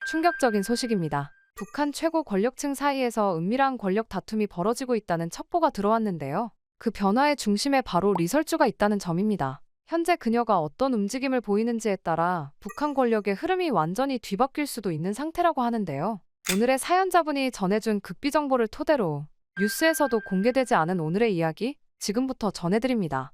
충격적인 소식입니다. 북한 최고 권력층 사이에서 은밀한 권력 다툼이 벌어지고 있다는 첩보가 들어왔는데요. 그 변화의 중심에 바로 리설주가 있다는 점입니다. 현재 그녀가 어떤 움직임을 보이는지에 따라 북한 권력의 흐름이 완전히 뒤바뀔 수도 있는 상태라고 하는데요. 오늘의 사연자분이 전해준 극비 정보를 토대로 뉴스에서도 공개되지 않은 오늘의 이야기 지금부터 전해드립니다.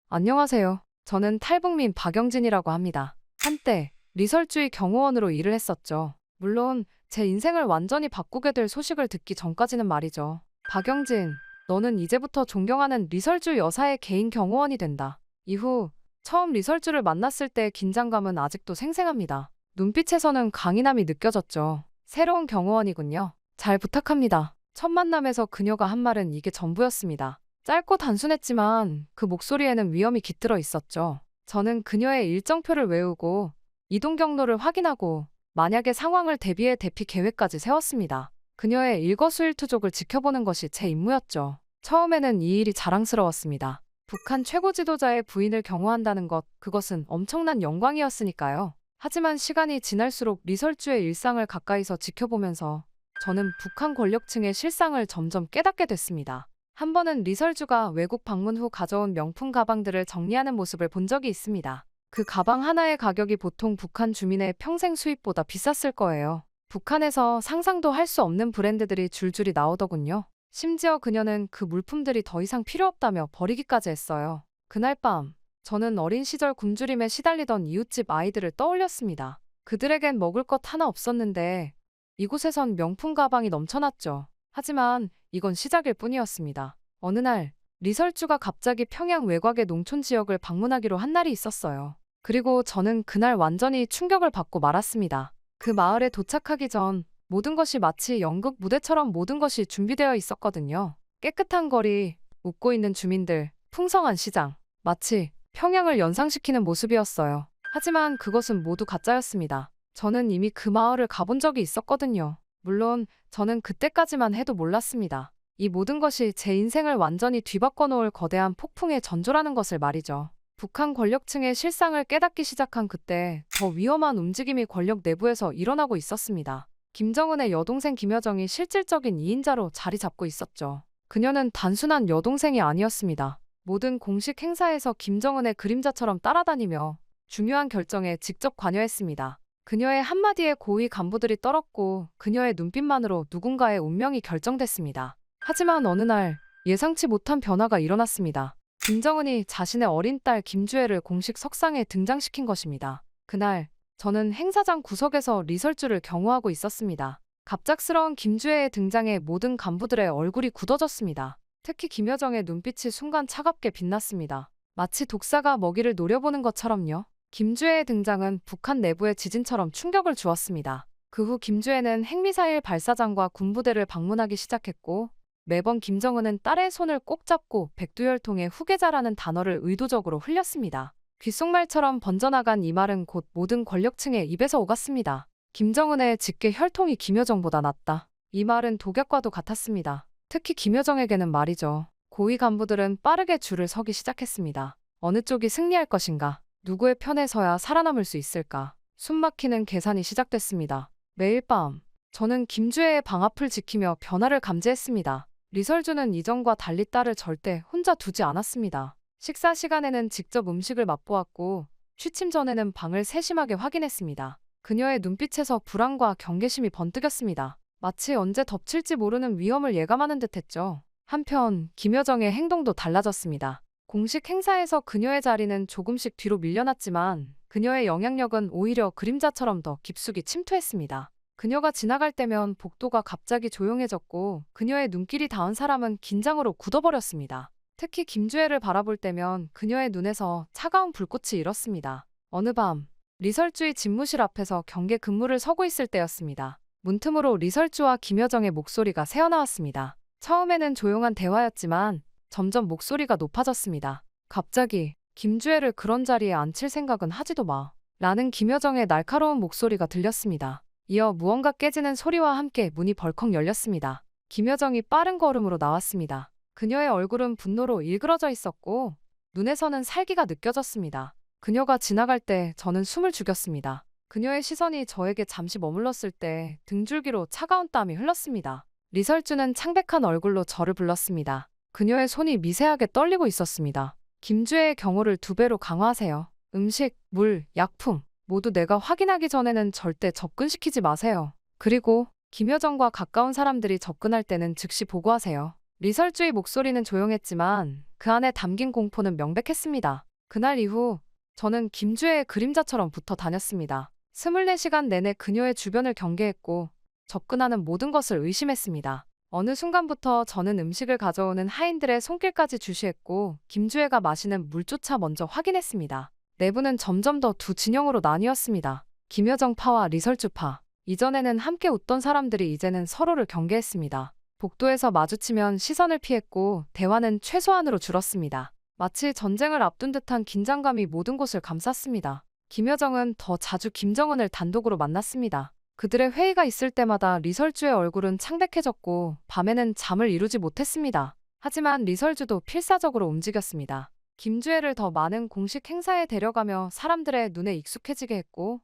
안녕하세요. 저는 탈북민 박영진이라고 합니다. 한때 리설주의 경호원으로 일을 했었죠. 물론 제 인생을 완전히 바꾸게 될 소식을 듣기 전까지는 말이죠. 박영진, 너는 이제부터 존경하는 리설주 여사의 개인 경호원이 된다. 이후 처음 리설주를 만났을 때의 긴장감은 아직도 생생합니다. 눈빛에서는 강인함이 느껴졌죠. 새로운 경호원이군요. 잘 부탁합니다. 첫 만남에서 그녀가 한 말은 이게 전부였습니다. 짧고 단순했지만 그 목소리에는 위험이 깃들어 있었죠. 저는 그녀의 일정표를 외우고 이동 경로를 확인하고 만약의 상황을 대비해 대피 계획까지 세웠습니다. 그녀의 일거수일투족을 지켜보는 것이 제 임무였죠. 처음에는 이 일이 자랑스러웠습니다. 북한 최고 지도자의 부인을 경호한다는 것, 그것은 엄청난 영광이었으니까요. 하지만 시간이 지날수록 리설주의 일상을 가까이서 지켜보면서 저는 북한 권력층의 실상을 점점 깨닫게 됐습니다. 한 번은 리설주가 외국 방문 후 가져온 명품 가방들을 정리하는 모습을 본 적이 있습니다. 그 가방 하나의 가격이 보통 북한 주민의 평생 수입보다 비쌌을 거예요. 북한에서 상상도 할 수 없는 브랜드들이 줄줄이 나오더군요. 심지어 그녀는 그 물품들이 더 이상 필요 없다며 버리기까지 했어요. 그날 밤, 저는 어린 시절 굶주림에 시달리던 이웃집 아이들을 떠올렸습니다. 그들에겐 먹을 것 하나 없었는데 이곳에선 명품 가방이 넘쳐났죠. 하지만 이건 시작일 뿐이었습니다. 어느 날 리설주가 갑자기 평양 외곽의 농촌 지역을 방문하기로 한 날이 있었어요. 그리고 저는 그날 완전히 충격을 받고 말았습니다. 그 마을에 도착하기 전 모든 것이 마치 연극 무대처럼 모든 것이 준비되어 있었거든요. 깨끗한 거리, 웃고 있는 주민들, 풍성한 시장, 마치 평양을 연상시키는 모습이었어요. 하지만 그것은 모두 가짜였습니다. 저는 이미 그 마을을 가본 적이 있었거든요. 물론 저는 그때까지만 해도 몰랐습니다. 이 모든 것이 제 인생을 완전히 뒤바꿔 놓을 거대한 폭풍의 전조라는 것을 말이죠. 북한 권력층의 실상을 깨닫기 시작한 그때 더 위험한 움직임이 권력 내부에서 일어나고 있었습니다. 김정은의 여동생 김여정이 실질적인 2인자로 자리 잡고 있었죠. 그녀는 단순한 여동생이 아니었습니다. 모든 공식 행사에서 김정은의 그림자처럼 따라다니며 중요한 결정에 직접 관여했습니다. 그녀의 한마디에 고위 간부들이 떨었고 그녀의 눈빛만으로 누군가의 운명이 결정됐습니다. 하지만 어느 날 예상치 못한 변화가 일어났습니다. 김정은이 자신의 어린 딸 김주애를 공식 석상에 등장시킨 것입니다. 그날 저는 행사장 구석에서 리설주를 경호하고 있었습니다. 갑작스러운 김주애의 등장에 모든 간부들의 얼굴이 굳어졌습니다. 특히 김여정의 눈빛이 순간 차갑게 빛났습니다. 마치 독사가 먹이를 노려보는 것처럼요. 김주애의 등장은 북한 내부의 지진처럼 충격을 주었습니다. 그 후 김주애는 핵미사일 발사장과 군부대를 방문하기 시작했고 매번 김정은은 딸의 손을 꼭 잡고 백두혈통의 후계자라는 단어를 의도적으로 흘렸습니다. 귓속말처럼 번져나간 이 말은 곧 모든 권력층의 입에서 오갔습니다. 김정은의 직계 혈통이 김여정보다 낫다. 이 말은 독약과도 같았습니다. 특히 김여정에게는 말이죠. 고위 간부들은 빠르게 줄을 서기 시작했습니다. 어느 쪽이 승리할 것인가? 누구의 편에 서야 살아남을 수 있을까? 숨막히는 계산이 시작됐습니다. 매일 밤, 저는 김주애의 방 앞을 지키며 변화를 감지했습니다. 리설주는 이전과 달리 딸을 절대 혼자 두지 않았습니다. 식사 시간에는 직접 음식을 맛보았고 취침 전에는 방을 세심하게 확인했습니다. 그녀의 눈빛에서 불안과 경계심이 번뜩였습니다. 마치 언제 덮칠지 모르는 위험을 예감하는 듯했죠. 한편 김여정의 행동도 달라졌습니다. 공식 행사에서 그녀의 자리는 조금씩 뒤로 밀려났지만 그녀의 영향력은 오히려 그림자처럼 더 깊숙이 침투했습니다. 그녀가 지나갈 때면 복도가 갑자기 조용해졌고 그녀의 눈길이 닿은 사람은 긴장으로 굳어버렸습니다. 특히 김주애를 바라볼 때면 그녀의 눈에서 차가운 불꽃이 일었습니다. 어느 밤 리설주의 집무실 앞에서 경계 근무를 서고 있을 때였습니다. 문틈으로 리설주와 김여정의 목소리가 새어나왔습니다. 처음에는 조용한 대화였지만 점점 목소리가 높아졌습니다. 갑자기 김주애를 그런 자리에 앉힐 생각은 하지도 마. 라는 김여정의 날카로운 목소리가 들렸습니다. 이어 무언가 깨지는 소리와 함께 문이 벌컥 열렸습니다. 김여정이 빠른 걸음으로 나왔습니다. 그녀의 얼굴은 분노로 일그러져 있었고 눈에서는 살기가 느껴졌습니다. 그녀가 지나갈 때 저는 숨을 죽였습니다. 그녀의 시선이 저에게 잠시 머물렀을 때 등줄기로 차가운 땀이 흘렀습니다. 리설주는 창백한 얼굴로 저를 불렀습니다. 그녀의 손이 미세하게 떨리고 있었습니다. 김주혜의 경호를 2배로 강화하세요. 음식, 물, 약품 모두 내가 확인하기 전에는 절대 접근시키지 마세요. 그리고 김여정과 가까운 사람들이 접근할 때는 즉시 보고하세요. 리설주의 목소리는 조용했지만 그 안에 담긴 공포는 명백했습니다. 그날 이후 저는 김주혜의 그림자처럼 붙어 다녔습니다. 24시간 내내 그녀의 주변을 경계했고 접근하는 모든 것을 의심했습니다. 어느 순간부터 저는 음식을 가져오는 하인들의 손길까지 주시했고 김주혜가 마시는 물조차 먼저 확인했습니다. 내부는 점점 더 두 진영으로 나뉘었습니다. 김여정파와 리설주파. 이전에는 함께 웃던 사람들이 이제는 서로를 경계했습니다. 복도에서 마주치면 시선을 피했고 대화는 최소한으로 줄었습니다. 마치 전쟁을 앞둔 듯한 긴장감이 모든 곳을 감쌌습니다. 김여정은 더 자주 김정은을 단독으로 만났습니다. 그들의 회의가 있을 때마다 리설주의 얼굴은 창백해졌고 밤에는 잠을 이루지 못했습니다. 하지만 리설주도 필사적으로 움직였습니다. 김주혜를 더 많은 공식 행사에 데려가며 사람들의 눈에 익숙해지게 했고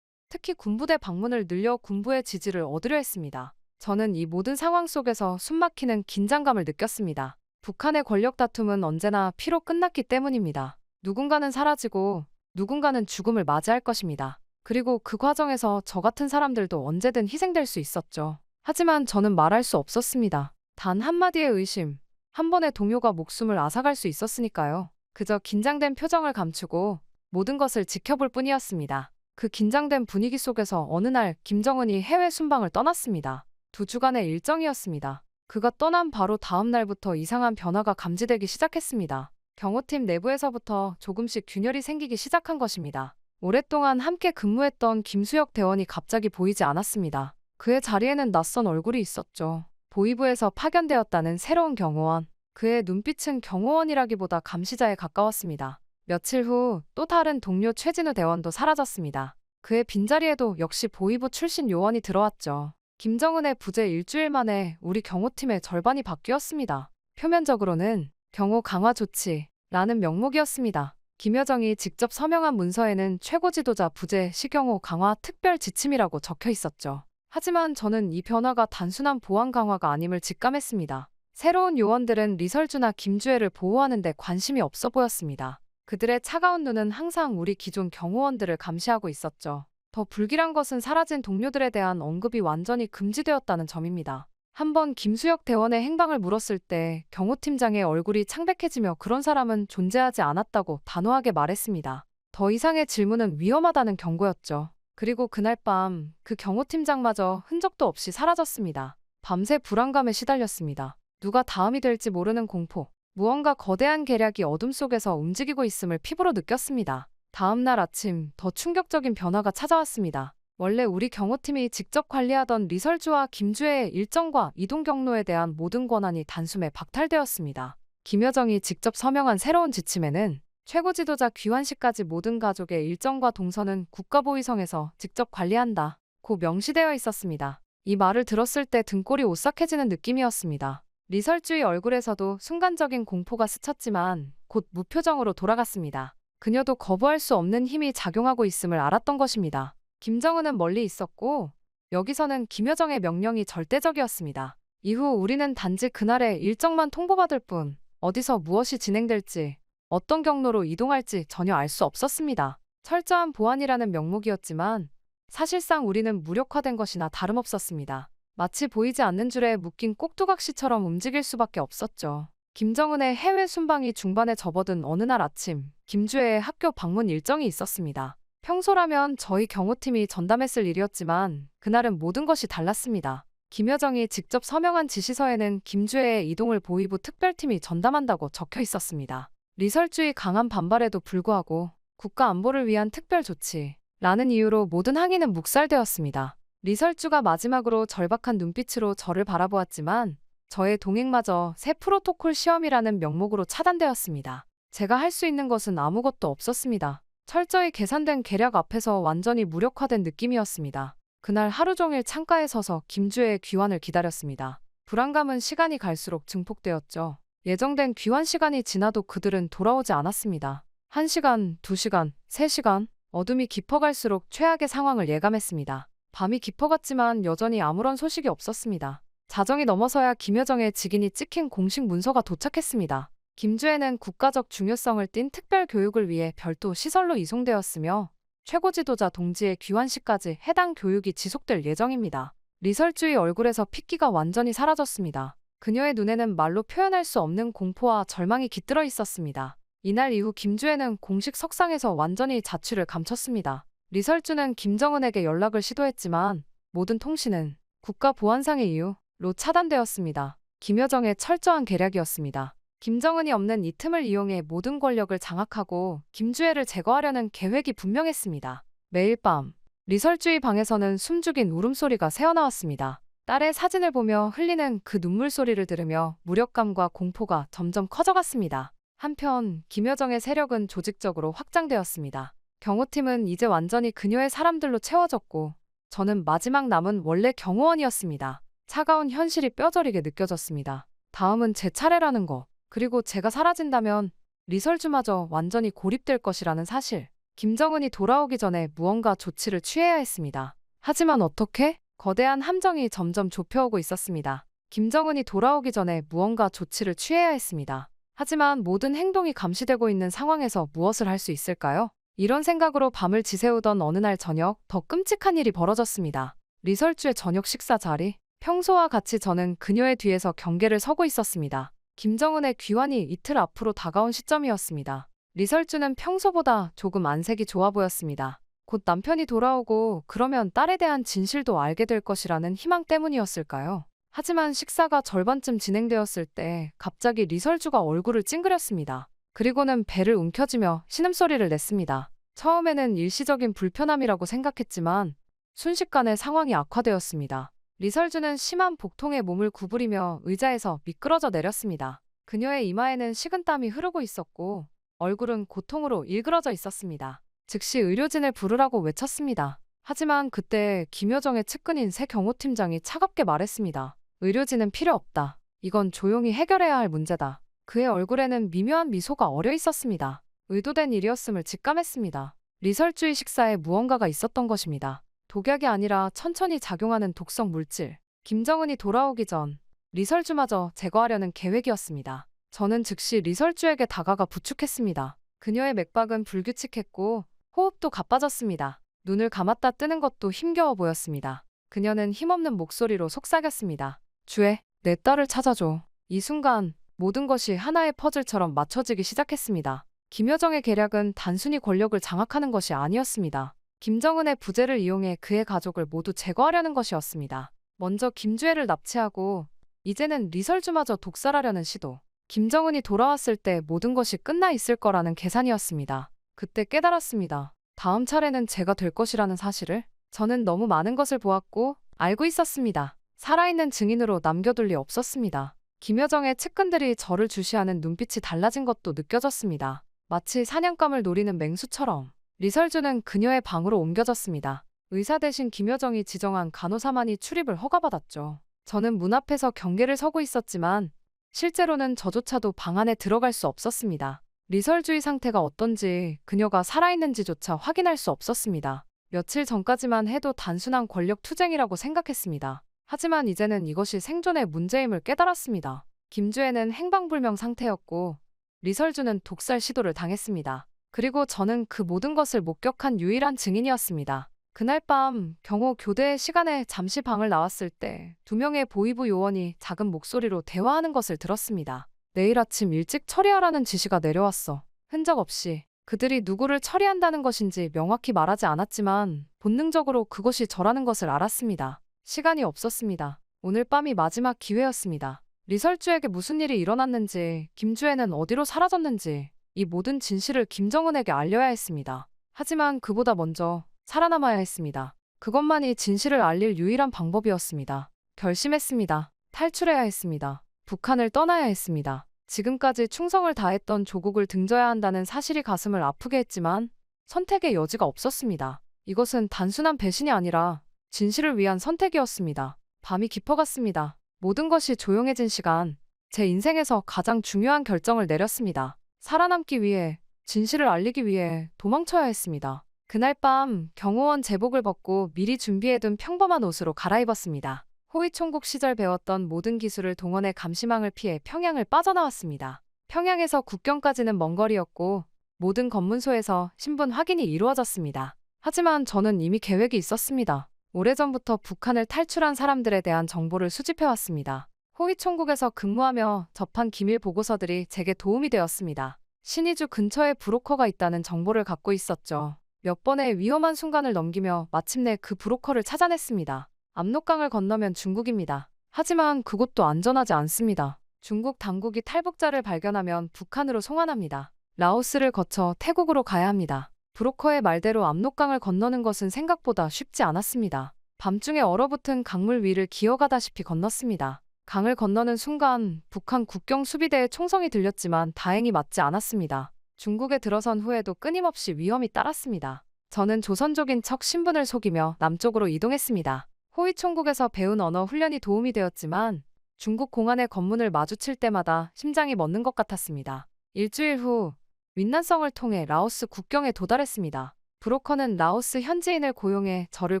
특히 군부대 방문을 늘려 군부의 지지를 얻으려 했습니다. 저는 이 모든 상황 속에서 숨막히는 긴장감을 느꼈습니다. 북한의 권력 다툼은 언제나 피로 끝났기 때문입니다. 누군가는 사라지고 누군가는 죽음을 맞이할 것입니다. 그리고 그 과정에서 저 같은 사람들도 언제든 희생될 수 있었죠. 하지만 저는 말할 수 없었습니다. 단 한마디의 의심, 한 번의 동요가 목숨을 앗아갈 수 있었으니까요. 그저 긴장된 표정을 감추고 모든 것을 지켜볼 뿐이었습니다. 그 긴장된 분위기 속에서 어느 날 김정은이 해외 순방을 떠났습니다. 2주간의 일정이었습니다. 그가 떠난 바로 다음 날부터 이상한 변화가 감지되기 시작했습니다. 경호팀 내부에서부터 조금씩 균열이 생기기 시작한 것입니다. 오랫동안 함께 근무했던 김수혁 대원이 갑자기 보이지 않았습니다. 그의 자리에는 낯선 얼굴이 있었죠. 보위부에서 파견되었다는 새로운 경호원. 그의 눈빛은 경호원이라기보다 감시자에 가까웠습니다. 며칠 후 또 다른 동료 최진우 대원도 사라졌습니다. 그의 빈자리에도 역시 보위부 출신 요원이 들어왔죠. 김정은의 부재 일주일 만에 우리 경호팀의 절반이 바뀌었습니다. 표면적으로는 경호 강화 조치라는 명목이었습니다. 김여정이 직접 서명한 문서에는 최고 지도자 부재 시경호 강화 특별 지침이라고 적혀 있었죠. 하지만 저는 이 변화가 단순한 보안 강화가 아님을 직감했습니다. 새로운 요원들은 리설주나 김주혜를 보호하는 데 관심이 없어 보였습니다. 그들의 차가운 눈은 항상 우리 기존 경호원들을 감시하고 있었죠. 더 불길한 것은 사라진 동료들에 대한 언급이 완전히 금지되었다는 점입니다. 한번 김수혁 대원의 행방을 물었을 때 경호팀장의 얼굴이 창백해지며 그런 사람은 존재하지 않았다고 단호하게 말했습니다. 더 이상의 질문은 위험하다는 경고였죠. 그리고 그날 밤 그 경호팀장마저 흔적도 없이 사라졌습니다. 밤새 불안감에 시달렸습니다. 누가 다음이 될지 모르는 공포. 무언가 거대한 계략이 어둠 속에서 움직이고 있음을 피부로 느꼈습니다. 다음 날 아침 더 충격적인 변화가 찾아왔습니다. 원래 우리 경호팀이 직접 관리하던 리설주와 김주혜의 일정과 이동 경로에 대한 모든 권한이 단숨에 박탈되었습니다. 김여정이 직접 서명한 새로운 지침에는 최고 지도자 귀환시까지 모든 가족의 일정과 동선은 국가보위성에서 직접 관리한다 고 명시되어 있었습니다. 이 말을 들었을 때 등골이 오싹해지는 느낌이었습니다. 리설주의 얼굴에서도 순간적인 공포가 스쳤지만 곧 무표정으로 돌아갔습니다. 그녀도 거부할 수 없는 힘이 작용하고 있음을 알았던 것입니다. 김정은은 멀리 있었고 여기서는 김여정의 명령이 절대적이었습니다. 이후 우리는 단지 그날의 일정만 통보받을 뿐 어디서 무엇이 진행될지 어떤 경로로 이동할지 전혀 알 수 없었습니다. 철저한 보안이라는 명목이었지만 사실상 우리는 무력화된 것이나 다름없었습니다. 마치 보이지 않는 줄에 묶인 꼭두각시처럼 움직일 수밖에 없었죠. 김정은의 해외 순방이 중반에 접어든 어느 날 아침, 김주혜의 학교 방문 일정이 있었습니다. 평소라면 저희 경호팀이 전담했을 일이었지만 그날은 모든 것이 달랐습니다. 김여정이 직접 서명한 지시서에는 김주혜의 이동을 보위부 특별팀이 전담한다고 적혀 있었습니다. 리설주의 강한 반발에도 불구하고 국가 안보를 위한 특별 조치라는 이유로 모든 항의는 묵살되었습니다. 리설주가 마지막으로 절박한 눈빛으로 저를 바라보았지만 저의 동행마저 새 프로토콜 시험이라는 명목으로 차단되었습니다. 제가 할 수 있는 것은 아무것도 없었습니다. 철저히 계산된 계략 앞에서 완전히 무력화된 느낌이었습니다. 그날 하루 종일 창가에 서서 김주혜의 귀환을 기다렸습니다. 불안감은 시간이 갈수록 증폭되었죠. 예정된 귀환 시간이 지나도 그들은 돌아오지 않았습니다. 1시간, 2시간, 3시간. 어둠이 깊어갈수록 최악의 상황을 예감했습니다. 밤이 깊어갔지만 여전히 아무런 소식이 없었습니다. 자정이 넘어서야 김여정의 직인이 찍힌 공식 문서가 도착했습니다. 김주애는 국가적 중요성을 띤 특별 교육을 위해 별도 시설로 이송되었으며 최고 지도자 동지의 귀환시까지 해당 교육이 지속될 예정입니다. 리설주의 얼굴에서 핏기가 완전히 사라졌습니다. 그녀의 눈에는 말로 표현할 수 없는 공포와 절망이 깃들어 있었습니다. 이날 이후 김주애는 공식 석상에서 완전히 자취를 감췄습니다. 리설주는 김정은에게 연락을 시도했지만 모든 통신은 국가보안상의 이유로 차단되었습니다. 김여정의 철저한 계략이었습니다. 김정은이 없는 이 틈을 이용해 모든 권력을 장악하고 김주애를 제거하려는 계획이 분명했습니다. 매일 밤 리설주의 방에서는 숨죽인 울음소리가 새어나왔습니다. 딸의 사진을 보며 흘리는 그 눈물 소리를 들으며 무력감과 공포가 점점 커져갔습니다. 한편 김여정의 세력은 조직적으로 확장되었습니다. 경호팀은 이제 완전히 그녀의 사람들로 채워졌고 저는 마지막 남은 원래 경호원이었습니다. 차가운 현실이 뼈저리게 느껴졌습니다. 다음은 제 차례라는 것, 그리고 제가 사라진다면 리설주마저 완전히 고립될 것이라는 사실. 김정은이 돌아오기 전에 무언가 조치를 취해야 했습니다. 하지만 어떻게? 거대한 함정이 점점 좁혀오고 있었습니다. 김정은이 돌아오기 전에 무언가 조치를 취해야 했습니다. 하지만 모든 행동이 감시되고 있는 상황에서 무엇을 할 수 있을까요? 이런 생각으로 밤을 지새우던 어느 날 저녁, 더 끔찍한 일이 벌어졌습니다. 리설주의 저녁 식사 자리. 평소와 같이 저는 그녀의 뒤에서 경계를 서고 있었습니다. 김정은의 귀환이 이틀 앞으로 다가온 시점이었습니다. 리설주는 평소보다 조금 안색이 좋아 보였습니다. 곧 남편이 돌아오고 그러면 딸에 대한 진실도 알게 될 것이라는 희망 때문이었을까요? 하지만 식사가 절반쯤 진행되었을 때 갑자기 리설주가 얼굴을 찡그렸습니다. 그리고는 배를 움켜쥐며 신음소리를 냈습니다. 처음에는 일시적인 불편함이라고 생각했지만 순식간에 상황이 악화되었습니다. 리설주는 심한 복통에 몸을 구부리며 의자에서 미끄러져 내렸습니다. 그녀의 이마에는 식은땀이 흐르고 있었고 얼굴은 고통으로 일그러져 있었습니다. 즉시 의료진을 부르라고 외쳤습니다. 하지만 그때 김여정의 측근인 새 경호팀장이 차갑게 말했습니다. 의료진은 필요 없다. 이건 조용히 해결해야 할 문제다. 그의 얼굴에는 미묘한 미소가 어려 있었습니다. 의도된 일이었음을 직감했습니다. 리설주의 식사에 무언가가 있었던 것입니다. 독약이 아니라 천천히 작용하는 독성 물질. 김정은이 돌아오기 전 리설주마저 제거하려는 계획이었습니다. 저는 즉시 리설주에게 다가가 부축했습니다. 그녀의 맥박은 불규칙했고 호흡도 가빠졌습니다. 눈을 감았다 뜨는 것도 힘겨워 보였습니다. 그녀는 힘없는 목소리로 속삭였습니다. 주애, 내 딸을 찾아줘. 이 순간 모든 것이 하나의 퍼즐처럼 맞춰지기 시작했습니다. 김여정의 계략은 단순히 권력을 장악하는 것이 아니었습니다. 김정은의 부재를 이용해 그의 가족을 모두 제거하려는 것이었습니다. 먼저 김주애를 납치하고 이제는 리설주마저 독살하려는 시도. 김정은이 돌아왔을 때 모든 것이 끝나 있을 거라는 계산이었습니다. 그때 깨달았습니다. 다음 차례는 제가 될 것이라는 사실을. 저는 너무 많은 것을 보았고 알고 있었습니다. 살아있는 증인으로 남겨둘 리 없었습니다. 김여정의 측근들이 저를 주시하는 눈빛이 달라진 것도 느껴졌습니다. 마치 사냥감을 노리는 맹수처럼. 리설주는 그녀의 방으로 옮겨졌습니다. 의사 대신 김여정이 지정한 간호사만이 출입을 허가받았죠. 저는 문 앞에서 경계를 서고 있었지만 실제로는 저조차도 방 안에 들어갈 수 없었습니다. 리설주의 상태가 어떤지 그녀가 살아있는지조차 확인할 수 없었습니다. 며칠 전까지만 해도 단순한 권력 투쟁이라고 생각했습니다. 하지만 이제는 이것이 생존의 문제임을 깨달았습니다. 김주애는 행방불명 상태였고 리설주는 독살 시도를 당했습니다. 그리고 저는 그 모든 것을 목격한 유일한 증인이었습니다. 그날 밤 경호 교대 시간에 잠시 방을 나왔을 때 2명의 보위부 요원이 작은 목소리로 대화하는 것을 들었습니다. 내일 아침 일찍 처리하라는 지시가 내려왔어. 흔적 없이. 그들이 누구를 처리한다는 것인지 명확히 말하지 않았지만 본능적으로 그것이 저라는 것을 알았습니다. 시간이 없었습니다. 오늘 밤이 마지막 기회였습니다. 리설주에게 무슨 일이 일어났는지, 김주애는 어디로 사라졌는지 이 모든 진실을 김정은에게 알려야 했습니다. 하지만 그보다 먼저 살아남아야 했습니다. 그것만이 진실을 알릴 유일한 방법이었습니다. 결심했습니다. 탈출해야 했습니다. 북한을 떠나야 했습니다. 지금까지 충성을 다했던 조국을 등져야 한다는 사실이 가슴을 아프게 했지만 선택의 여지가 없었습니다. 이것은 단순한 배신이 아니라 진실을 위한 선택이었습니다. 밤이 깊어갔습니다. 모든 것이 조용해진 시간, 제 인생에서 가장 중요한 결정을 내렸습니다. 살아남기 위해, 진실을 알리기 위해 도망쳐야 했습니다. 그날 밤 경호원 제복을 벗고 미리 준비해둔 평범한 옷으로 갈아입었습니다. 호위총국 시절 배웠던 모든 기술을 동원해 감시망을 피해 평양을 빠져나왔습니다. 평양에서 국경까지는 먼 거리였고 모든 검문소에서 신분 확인이 이루어졌습니다. 하지만 저는 이미 계획이 있었습니다. 오래전부터 북한을 탈출한 사람들에 대한 정보를 수집해왔습니다. 호위총국에서 근무하며 접한 기밀 보고서들이 제게 도움이 되었습니다. 신의주 근처에 브로커가 있다는 정보를 갖고 있었죠. 몇 번의 위험한 순간을 넘기며 마침내 그 브로커를 찾아냈습니다. 압록강을 건너면 중국입니다. 하지만 그곳도 안전하지 않습니다. 중국 당국이 탈북자를 발견하면 북한으로 송환합니다. 라오스를 거쳐 태국으로 가야 합니다. 브로커의 말대로 압록강을 건너는 것은 생각보다 쉽지 않았습니다. 밤중에 얼어붙은 강물 위를 기어가다시피 건넜습니다. 강을 건너는 순간 북한 국경 수비대의 총성이 들렸지만 다행히 맞지 않았습니다. 중국에 들어선 후에도 끊임없이 위험이 따랐습니다. 저는 조선족인 척 신분을 속이며 남쪽으로 이동했습니다. 호위총국에서 배운 언어 훈련이 도움이 되었지만 중국 공안의 검문을 마주칠 때마다 심장이 멎는 것 같았습니다. 일주일 후 윈난성을 통해 라오스 국경에 도달했습니다. 브로커는 라오스 현지인을 고용해 저를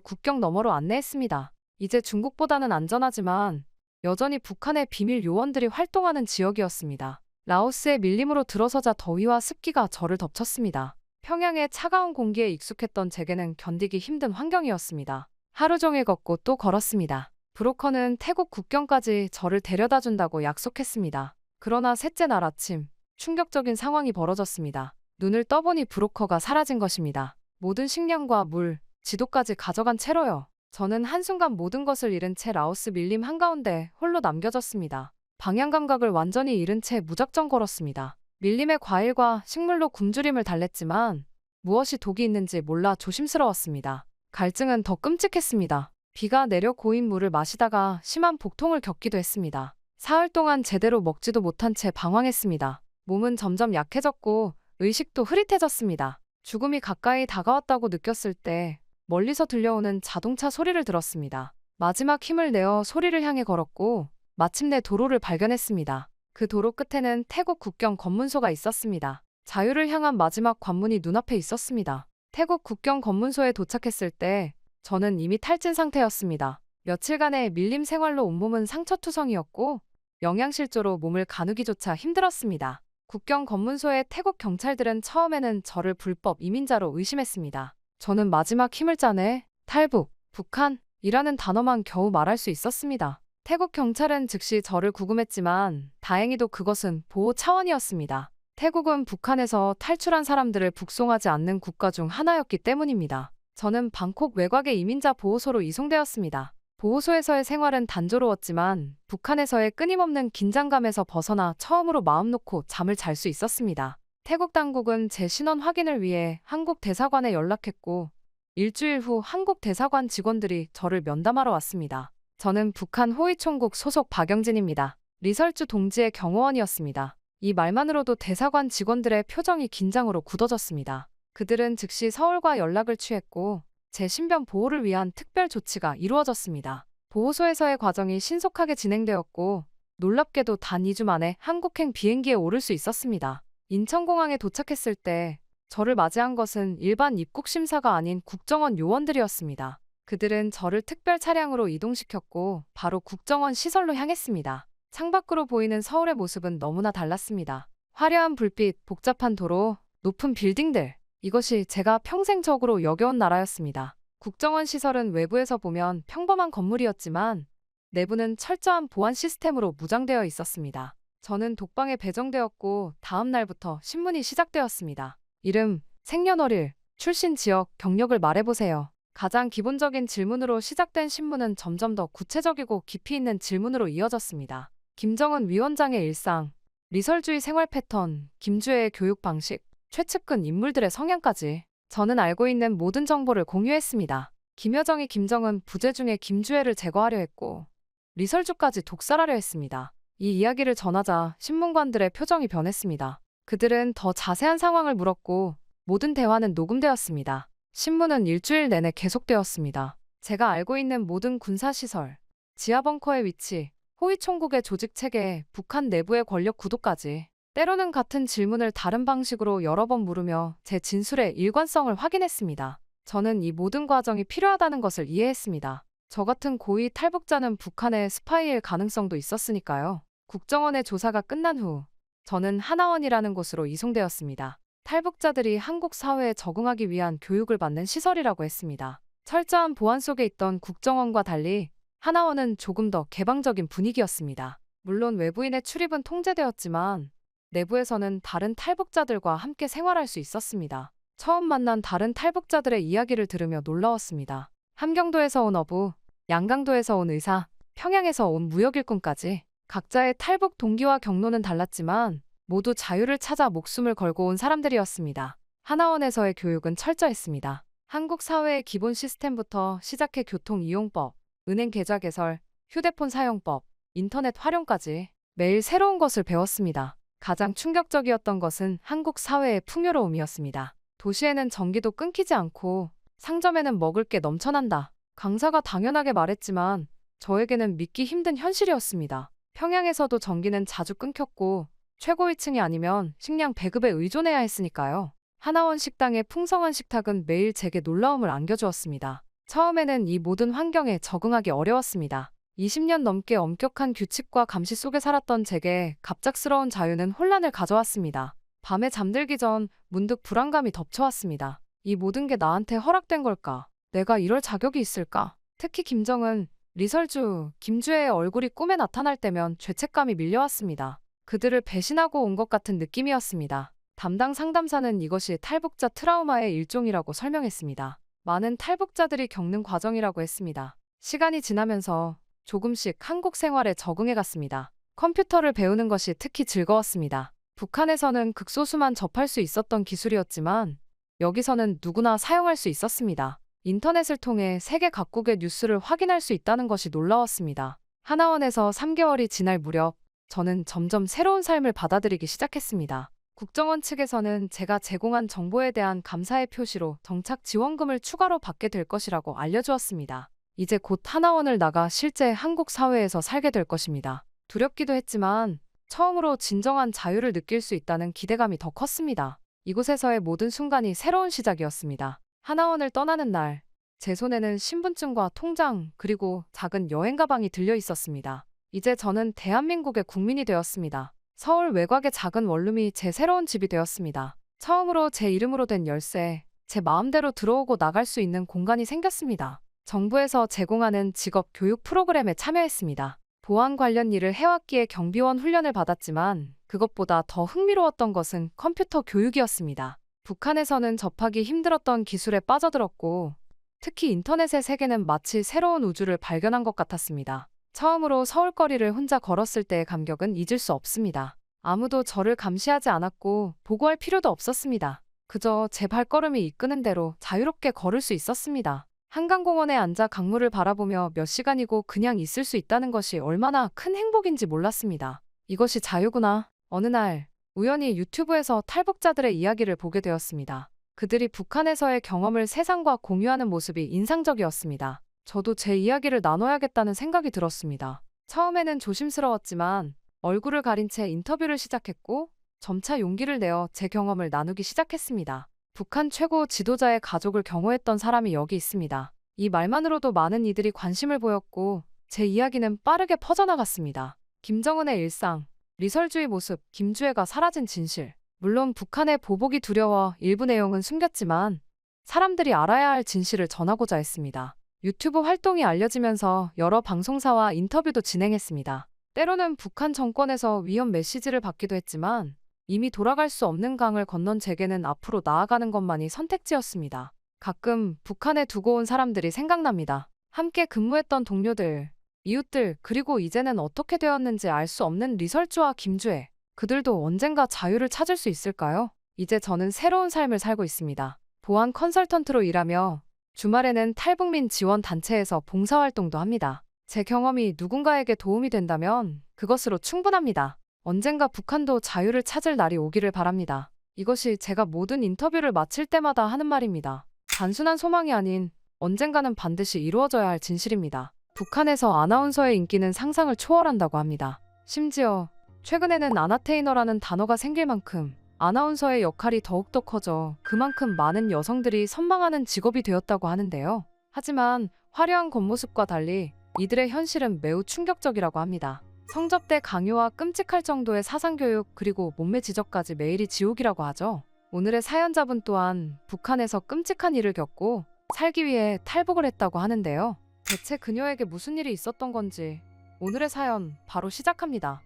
국경 너머로 안내했습니다. 이제 중국보다는 안전하지만 여전히 북한의 비밀 요원들이 활동하는 지역이었습니다. 라오스의 밀림으로 들어서자 더위와 습기가 저를 덮쳤습니다. 평양의 차가운 공기에 익숙했던 제게는 견디기 힘든 환경이었습니다. 하루 종일 걷고 또 걸었습니다. 브로커는 태국 국경까지 저를 데려다 준다고 약속했습니다. 그러나 셋째 날 아침, 충격적인 상황이 벌어졌습니다. 눈을 떠보니 브로커가 사라진 것입니다. 모든 식량과 물, 지도까지 가져간 채로요. 저는 한순간 모든 것을 잃은 채 라오스 밀림 한가운데 홀로 남겨졌습니다. 방향 감각을 완전히 잃은 채 무작정 걸었습니다. 밀림의 과일과 식물로 굶주림을 달랬지만 무엇이 독이 있는지 몰라 조심스러웠습니다. 갈증은 더 끔찍했습니다. 비가 내려 고인 물을 마시다가 심한 복통을 겪기도 했습니다. 사흘 동안 제대로 먹지도 못한 채 방황했습니다. 몸은 점점 약해졌고 의식도 흐릿해졌습니다. 죽음이 가까이 다가왔다고 느꼈을 때 멀리서 들려오는 자동차 소리를 들었습니다. 마지막 힘을 내어 소리를 향해 걸었고 마침내 도로를 발견했습니다. 그 도로 끝에는 태국 국경 검문소가 있었습니다. 자유를 향한 마지막 관문이 눈앞에 있었습니다. 태국 국경 검문소에 도착했을 때 저는 이미 탈진 상태였습니다. 며칠간의 밀림 생활로 온몸은 상처투성이었고 영양실조로 몸을 가누기조차 힘들었습니다. 국경 검문소의 태국 경찰들은 처음에는 저를 불법 이민자로 의심했습니다. 저는 마지막 힘을 짜내 탈북, 북한이라는 단어만 겨우 말할 수 있었습니다. 태국 경찰은 즉시 저를 구금했지만 다행히도 그것은 보호 차원이었습니다. 태국은 북한에서 탈출한 사람들을 북송하지 않는 국가 중 하나였기 때문입니다. 저는 방콕 외곽의 이민자 보호소로 이송되었습니다. 보호소에서의 생활은 단조로웠지만 북한에서의 끊임없는 긴장감에서 벗어나 처음으로 마음 놓고 잠을 잘 수 있었습니다. 태국 당국은 제 신원 확인을 위해 한국 대사관에 연락했고 일주일 후 한국 대사관 직원들이 저를 면담하러 왔습니다. 저는 북한 호위총국 소속 박영진입니다. 리설주 동지의 경호원이었습니다. 이 말만으로도 대사관 직원들의 표정이 긴장으로 굳어졌습니다. 그들은 즉시 서울과 연락을 취했고 제 신변 보호를 위한 특별 조치가 이루어졌습니다. 보호소에서의 과정이 신속하게 진행되었고 놀랍게도 단 2주 만에 한국행 비행기에 오를 수 있었습니다. 인천공항에 도착했을 때 저를 맞이한 것은 일반 입국 심사가 아닌 국정원 요원들이었습니다. 그들은 저를 특별 차량으로 이동시켰고 바로 국정원 시설로 향했습니다. 창밖으로 보이는 서울의 모습은 너무나 달랐습니다. 화려한 불빛, 복잡한 도로, 높은 빌딩들. 이것이 제가 평생적으로 여겨온 나라였습니다. 국정원 시설은 외부에서 보면 평범한 건물이었지만 내부는 철저한 보안 시스템으로 무장되어 있었습니다. 저는 독방에 배정되었고 다음 날부터 신문이 시작되었습니다. 이름, 생년월일, 출신 지역, 경력을 말해보세요. 가장 기본적인 질문으로 시작된 신문은 점점 더 구체적이고 깊이 있는 질문으로 이어졌습니다. 김정은 위원장의 일상, 리설주의 생활 패턴, 김주애의 교육 방식, 최측근 인물들의 성향까지 저는 알고 있는 모든 정보를 공유했습니다. 김여정이 김정은 부재 중에 김주애를 제거하려 했고 리설주까지 독살하려 했습니다. 이 이야기를 전하자 신문관들의 표정이 변했습니다. 그들은 더 자세한 상황을 물었고 모든 대화는 녹음되었습니다. 신문은 일주일 내내 계속되었습니다. 제가 알고 있는 모든 군사시설, 지하벙커의 위치, 호위총국의 조직체계, 북한 내부의 권력 구도까지 때로는 같은 질문을 다른 방식으로 여러 번 물으며 제 진술의 일관성을 확인했습니다. 저는 이 모든 과정이 필요하다는 것을 이해했습니다. 저 같은 고위 탈북자는 북한에 스파이일 가능성도 있었으니까요. 국정원의 조사가 끝난 후 저는 하나원이라는 곳으로 이송되었습니다. 탈북자들이 한국 사회에 적응하기 위한 교육을 받는 시설이라고 했습니다. 철저한 보안 속에 있던 국정원과 달리 하나원은 조금 더 개방적인 분위기였습니다. 물론 외부인의 출입은 통제되었지만 내부에서는 다른 탈북자들과 함께 생활할 수 있었습니다. 처음 만난 다른 탈북자들의 이야기를 들으며 놀라웠습니다. 함경도에서 온 어부, 양강도에서 온 의사, 평양에서 온 무역일꾼까지 각자의 탈북 동기와 경로는 달랐지만 모두 자유를 찾아 목숨을 걸고 온 사람들이었습니다. 하나원에서의 교육은 철저했습니다. 한국 사회의 기본 시스템부터 시작해 교통 이용법, 은행 계좌 개설, 휴대폰 사용법, 인터넷 활용까지 매일 새로운 것을 배웠습니다. 가장 충격적이었던 것은 한국 사회의 풍요로움이었습니다. 도시에는 전기도 끊기지 않고 상점에는 먹을 게 넘쳐난다. 강사가 당연하게 말했지만 저에게는 믿기 힘든 현실이었습니다. 평양에서도 전기는 자주 끊겼고 최고위층이 아니면 식량 배급에 의존해야 했으니까요. 하나원 식당의 풍성한 식탁은 매일 제게 놀라움을 안겨주었습니다. 처음에는 이 모든 환경에 적응하기 어려웠습니다. 20년 넘게 엄격한 규칙과 감시 속에 살았던 제게 갑작스러운 자유는 혼란을 가져왔습니다. 밤에 잠들기 전 문득 불안감이 덮쳐왔습니다. 이 모든 게 나한테 허락된 걸까? 내가 이럴 자격이 있을까? 특히 김정은, 리설주, 김주혜의 얼굴이 꿈에 나타날 때면 죄책감이 밀려왔습니다. 그들을 배신하고 온 것 같은 느낌이었습니다. 담당 상담사는 이것이 탈북자 트라우마의 일종이라고 설명했습니다. 많은 탈북자들이 겪는 과정이라고 했습니다. 시간이 지나면서 조금씩 한국 생활에 적응해 갔습니다. 컴퓨터를 배우는 것이 특히 즐거웠습니다. 북한에서는 극소수만 접할 수 있었던 기술이었지만 여기서는 누구나 사용할 수 있었습니다. 인터넷을 통해 세계 각국의 뉴스를 확인할 수 있다는 것이 놀라웠습니다. 하나원에서 3개월이 지날 무렵 저는 점점 새로운 삶을 받아들이기 시작했습니다. 국정원 측에서는 제가 제공한 정보에 대한 감사의 표시로 정착 지원금을 추가로 받게 될 것이라고 알려주었습니다. 이제 곧 하나원을 나가 실제 한국 사회에서 살게 될 것입니다. 두렵기도 했지만 처음으로 진정한 자유를 느낄 수 있다는 기대감이 더 컸습니다. 이곳에서의 모든 순간이 새로운 시작이었습니다. 하나원을 떠나는 날, 제 손에는 신분증과 통장 그리고 작은 여행 가방이 들려 있었습니다. 이제 저는 대한민국의 국민이 되었습니다. 서울 외곽의 작은 원룸이 제 새로운 집이 되었습니다. 처음으로 제 이름으로 된 열쇠, 제 마음대로 들어오고 나갈 수 있는 공간이 생겼습니다. 정부에서 제공하는 직업 교육 프로그램에 참여했습니다. 보안 관련 일을 해왔기에 경비원 훈련을 받았지만 그것보다 더 흥미로웠던 것은 컴퓨터 교육이었습니다. 북한에서는 접하기 힘들었던 기술에 빠져들었고 특히 인터넷의 세계는 마치 새로운 우주를 발견한 것 같았습니다. 처음으로 서울거리를 혼자 걸었을 때의 감격은 잊을 수 없습니다. 아무도 저를 감시하지 않았고 보고할 필요도 없었습니다. 그저 제 발걸음이 이끄는 대로 자유롭게 걸을 수 있었습니다. 한강공원에 앉아 강물을 바라보며 몇 시간이고 그냥 있을 수 있다는 것이 얼마나 큰 행복인지 몰랐습니다. 이것이 자유구나. 어느 날 우연히 유튜브에서 탈북자들의 이야기를 보게 되었습니다. 그들이 북한에서의 경험을 세상과 공유하는 모습이 인상적이었습니다. 저도 제 이야기를 나눠야겠다는 생각이 들었습니다. 처음에는 조심스러웠지만 얼굴을 가린 채 인터뷰를 시작했고 점차 용기를 내어 제 경험을 나누기 시작했습니다. 북한 최고 지도자의 가족을 경호했던 사람이 여기 있습니다. 이 말만으로도 많은 이들이 관심을 보였고 제 이야기는 빠르게 퍼져나갔습니다. 김정은의 일상, 리설주의 모습, 김주혜가 사라진 진실. 물론 북한의 보복이 두려워 일부 내용은 숨겼지만 사람들이 알아야 할 진실을 전하고자 했습니다. 유튜브 활동이 알려지면서 여러 방송사와 인터뷰도 진행했습니다. 때로는 북한 정권에서 위험 메시지를 받기도 했지만 이미 돌아갈 수 없는 강을 건넌 제게는 앞으로 나아가는 것만이 선택지였습니다. 가끔 북한에 두고 온 사람들이 생각납니다. 함께 근무했던 동료들, 이웃들, 그리고 이제는 어떻게 되었는지 알 수 없는 리설주와 김주혜. 그들도 언젠가 자유를 찾을 수 있을까요? 이제 저는 새로운 삶을 살고 있습니다. 보안 컨설턴트로 일하며 주말에는 탈북민 지원 단체에서 봉사활동도 합니다. 제 경험이 누군가에게 도움이 된다면 그것으로 충분합니다. 언젠가 북한도 자유를 찾을 날이 오기를 바랍니다. 이것이 제가 모든 인터뷰를 마칠 때마다 하는 말입니다. 단순한 소망이 아닌 언젠가는 반드시 이루어져야 할 진실입니다. 북한에서 아나운서의 인기는 상상을 초월한다고 합니다. 심지어 최근에는 아나테이너라는 단어가 생길 만큼 아나운서의 역할이 더욱더 커져 그만큼 많은 여성들이 선망하는 직업이 되었다고 하는데요. 하지만 화려한 겉모습과 달리 이들의 현실은 매우 충격적이라고 합니다. 성접대 강요와 끔찍할 정도의 사상교육 그리고 몸매 지적까지 매일이 지옥이라고 하죠. 오늘의 사연자분 또한 북한에서 끔찍한 일을 겪고 살기 위해 탈북을 했다고 하는데요. 대체 그녀에게 무슨 일이 있었던 건지 오늘의 사연 바로 시작합니다.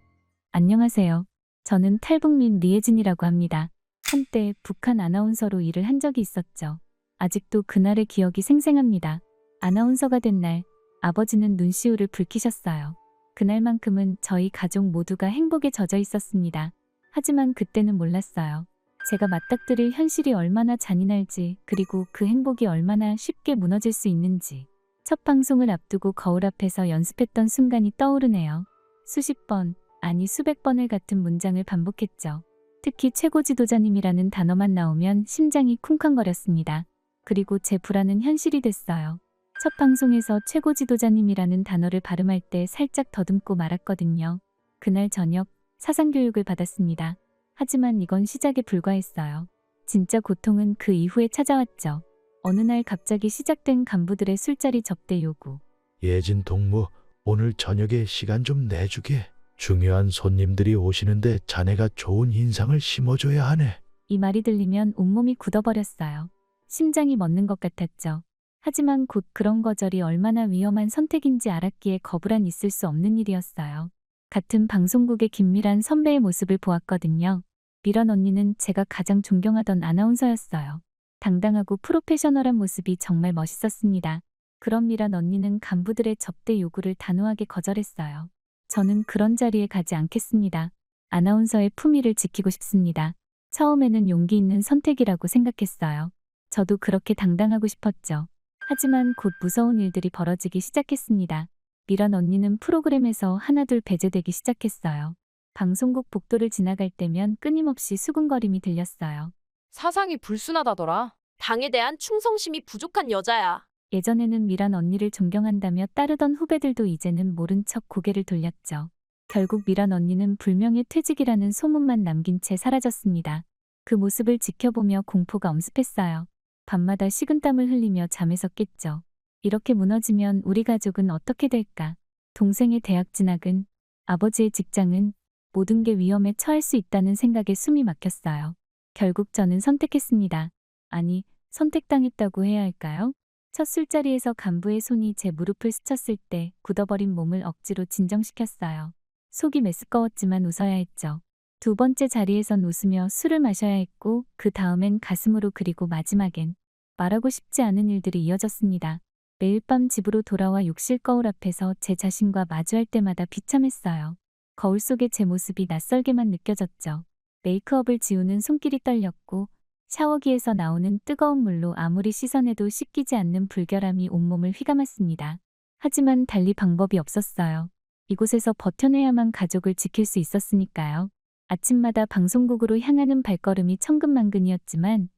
안녕하세요. 저는 탈북민 리에진이라고 합니다. 한때 북한 아나운서로 일을 한 적이 있었죠. 아직도 그날의 기억이 생생합니다. 아나운서가 된 날, 아버지는 눈시울을 붉히셨어요. 그날만큼은 저희 가족 모두가 행복에 젖어 있었습니다. 하지만 그때는 몰랐어요. 제가 맞닥뜨릴 현실이 얼마나 잔인할지, 그리고 그 행복이 얼마나 쉽게 무너질 수 있는지. 첫 방송을 앞두고 거울 앞에서 연습했던 순간이 떠오르네요. 수십 번, 아니 수백 번을 같은 문장을 반복했죠. 특히 최고 지도자님이라는 단어만 나오면 심장이 쿵쾅거렸습니다. 그리고 제 불안은 현실이 됐어요. 첫 방송에서 최고 지도자님이라는 단어를 발음할 때 살짝 더듬고 말았거든요. 그날 저녁 사상교육을 받았습니다. 하지만 이건 시작에 불과했어요. 진짜 고통은 그 이후에 찾아왔죠. 어느 날 갑자기 시작된 간부들의 술자리 접대 요구. 예진 동무, 오늘 저녁에 시간 좀 내주게. 중요한 손님들이 오시는데 자네가 좋은 인상을 심어줘야 하네. 이 말이 들리면 온몸이 굳어버렸어요. 심장이 멎는 것 같았죠. 하지만 곧 그런 거절이 얼마나 위험한 선택인지 알았기에 거부란 있을 수 없는 일이었어요. 같은 방송국의 김미란 선배의 모습을 보았거든요. 미란 언니는 제가 가장 존경하던 아나운서였어요. 당당하고 프로페셔널한 모습이 정말 멋있었습니다. 그런 미란 언니는 간부들의 접대 요구를 단호하게 거절했어요. 저는 그런 자리에 가지 않겠습니다. 아나운서의 품위를 지키고 싶습니다. 처음에는 용기 있는 선택이라고 생각했어요. 저도 그렇게 당당하고 싶었죠. 하지만 곧 무서운 일들이 벌어지기 시작했습니다. 미란 언니는 프로그램에서 하나둘 배제되기 시작했어요. 방송국 복도를 지나갈 때면 끊임없이 수군거림이 들렸어요. 사상이 불순하다더라. 당에 대한 충성심이 부족한 여자야. 예전에는 미란 언니를 존경한다며 따르던 후배들도 이제는 모른 척 고개를 돌렸죠. 결국 미란 언니는 불명예 퇴직이라는 소문만 남긴 채 사라졌습니다. 그 모습을 지켜보며 공포가 엄습했어요. 밤마다 식은땀을 흘리며 잠에서 깼죠. 이렇게 무너지면 우리 가족은 어떻게 될까? 동생의 대학 진학은, 아버지의 직장은 모든 게 위험에 처할 수 있다는 생각에 숨이 막혔어요. 결국 저는 선택했습니다. 아니, 선택당했다고 해야 할까요? 첫 술자리에서 간부의 손이 제 무릎을 스쳤을 때 굳어버린 몸을 억지로 진정시켰어요. 속이 메스꺼웠지만 웃어야 했죠. 두 번째 자리에선 웃으며 술을 마셔야 했고 그 다음엔 가슴으로 그리고 마지막엔 말하고 싶지 않은 일들이 이어졌습니다. 매일 밤 집으로 돌아와 욕실 거울 앞에서 제 자신과 마주할 때마다 비참했어요. 거울 속의 제 모습이 낯설게만 느껴졌죠. 메이크업을 지우는 손길이 떨렸고 샤워기에서 나오는 뜨거운 물로 아무리 씻어내도 씻기지 않는 불결함이 온몸을 휘감았습니다. 하지만 달리 방법이 없었어요. 이곳에서 버텨내야만 가족을 지킬 수 있었으니까요. 아침마다 방송국으로 향하는 발걸음이 천근만근이었지만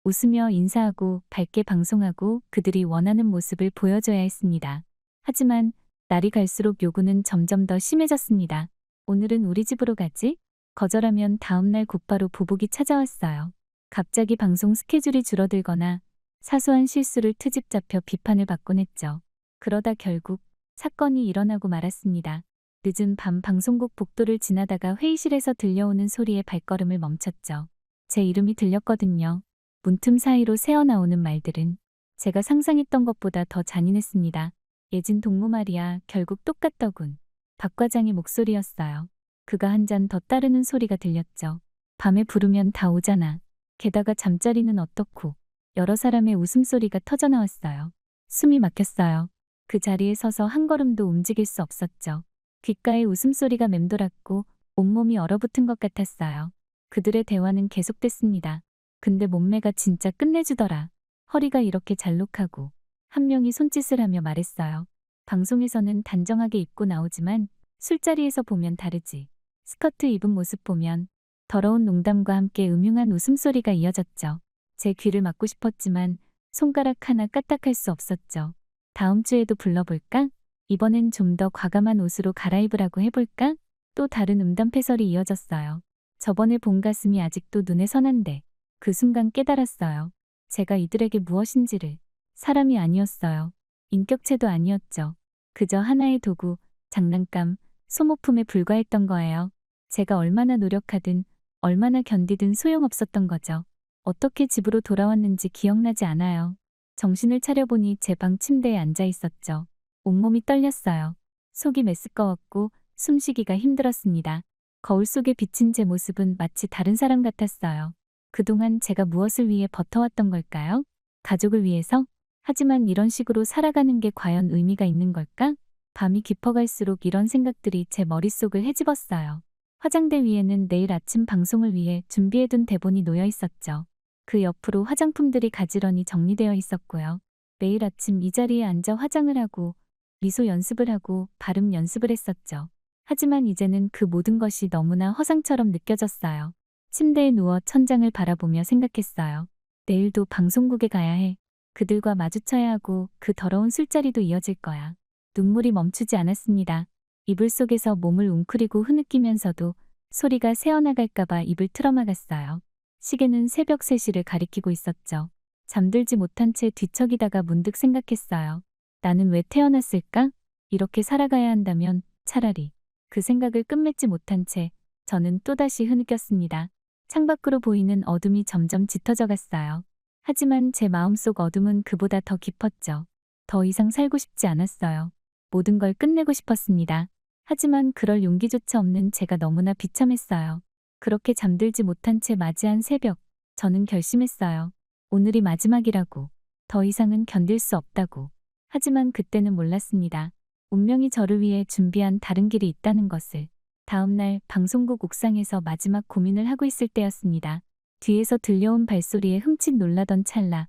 웃으며 인사하고 밝게 방송하고 그들이 원하는 모습을 보여줘야 했습니다. 하지만 날이 갈수록 요구는 점점 더 심해졌습니다. 오늘은 우리 집으로 가지? 거절하면 다음날 곧바로 보복이 찾아왔어요. 갑자기 방송 스케줄이 줄어들거나 사소한 실수를 트집 잡혀 비판을 받곤 했죠. 그러다 결국 사건이 일어나고 말았습니다. 늦은 밤 방송국 복도를 지나다가 회의실에서 들려오는 소리에 발걸음을 멈췄죠. 제 이름이 들렸거든요. 문틈 사이로 새어나오는 말들은 제가 상상했던 것보다 더 잔인했습니다. 예진 동무 말이야, 결국 똑같더군. 박 과장의 목소리였어요. 그가 한 잔 더 따르는 소리가 들렸죠. 밤에 부르면 다 오잖아. 게다가 잠자리는 어떻고. 여러 사람의 웃음소리가 터져나왔어요. 숨이 막혔어요. 그 자리에 서서 한 걸음도 움직일 수 없었죠. 귓가에 웃음소리가 맴돌았고 온몸이 얼어붙은 것 같았어요. 그들의 대화는 계속됐습니다. 근데 몸매가 진짜 끝내주더라. 허리가 이렇게 잘록하고. 한 명이 손짓을 하며 말했어요. 방송에서는 단정하게 입고 나오지만 술자리에서 보면 다르지. 스커트 입은 모습 보면. 더러운 농담과 함께 음흉한 웃음소리가 이어졌죠. 제 귀를 막고 싶었지만 손가락 하나 까딱할 수 없었죠. 다음 주에도 불러볼까? 이번엔 좀 더 과감한 옷으로 갈아입으라고 해볼까? 또 다른 음담패설이 이어졌어요. 저번에 본 가슴이 아직도 눈에 선한데 그 순간 깨달았어요. 제가 이들에게 무엇인지를. 사람이 아니었어요. 인격체도 아니었죠. 그저 하나의 도구, 장난감, 소모품에 불과했던 거예요. 제가 얼마나 노력하든 얼마나 견디든 소용없었던 거죠. 어떻게 집으로 돌아왔는지 기억나지 않아요. 정신을 차려보니 제 방 침대에 앉아 있었죠. 온몸이 떨렸어요. 속이 메스꺼웠고 숨쉬기가 힘들었습니다. 거울 속에 비친 제 모습은 마치 다른 사람 같았어요. 그동안 제가 무엇을 위해 버텨왔던 걸까요? 가족을 위해서? 하지만 이런 식으로 살아가는 게 과연 의미가 있는 걸까? 밤이 깊어갈수록 이런 생각들이 제 머릿속을 헤집었어요. 화장대 위에는 내일 아침 방송을 위해 준비해둔 대본이 놓여 있었죠. 그 옆으로 화장품들이 가지런히 정리되어 있었고요. 매일 아침 이 자리에 앉아 화장을 하고 미소 연습을 하고 발음 연습을 했었죠. 하지만 이제는 그 모든 것이 너무나 허상처럼 느껴졌어요. 침대에 누워 천장을 바라보며 생각했어요. 내일도 방송국에 가야 해. 그들과 마주쳐야 하고 그 더러운 술자리도 이어질 거야. 눈물이 멈추지 않았습니다. 이불 속에서 몸을 웅크리고 흐느끼면서도 소리가 새어나갈까봐 입을 틀어막았어요. 시계는 새벽 3시를 가리키고 있었죠. 잠들지 못한 채 뒤척이다가 문득 생각했어요. 나는 왜 태어났을까? 이렇게 살아가야 한다면 차라리. 그 생각을 끝맺지 못한 채 저는 또다시 흐느꼈습니다. 창밖으로 보이는 어둠이 점점 짙어져 갔어요. 하지만 제 마음속 어둠은 그보다 더 깊었죠. 더 이상 살고 싶지 않았어요. 모든 걸 끝내고 싶었습니다. 하지만 그럴 용기조차 없는 제가 너무나 비참했어요. 그렇게 잠들지 못한 채 맞이한 새벽, 저는 결심했어요. 오늘이 마지막이라고. 더 이상은 견딜 수 없다고. 하지만 그때는 몰랐습니다. 운명이 저를 위해 준비한 다른 길이 있다는 것을. 다음날 방송국 옥상에서 마지막 고민을 하고 있을 때였습니다. 뒤에서 들려온 발소리에 흠칫 놀라던 찰나,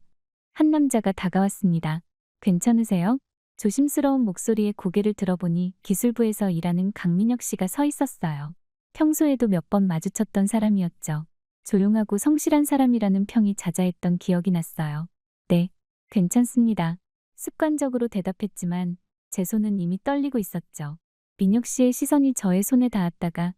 한 남자가 다가왔습니다. 괜찮으세요? 조심스러운 목소리에 고개를 들어보니 기술부에서 일하는 강민혁 씨가 서 있었어요. 평소에도 몇 번 마주쳤던 사람이었죠. 조용하고 성실한 사람이라는 평이 자자했던 기억이 났어요. 네, 괜찮습니다. 습관적으로 대답했지만 제 손은 이미 떨리고 있었죠. 민혁 씨의 시선이 저의 손에 닿았다가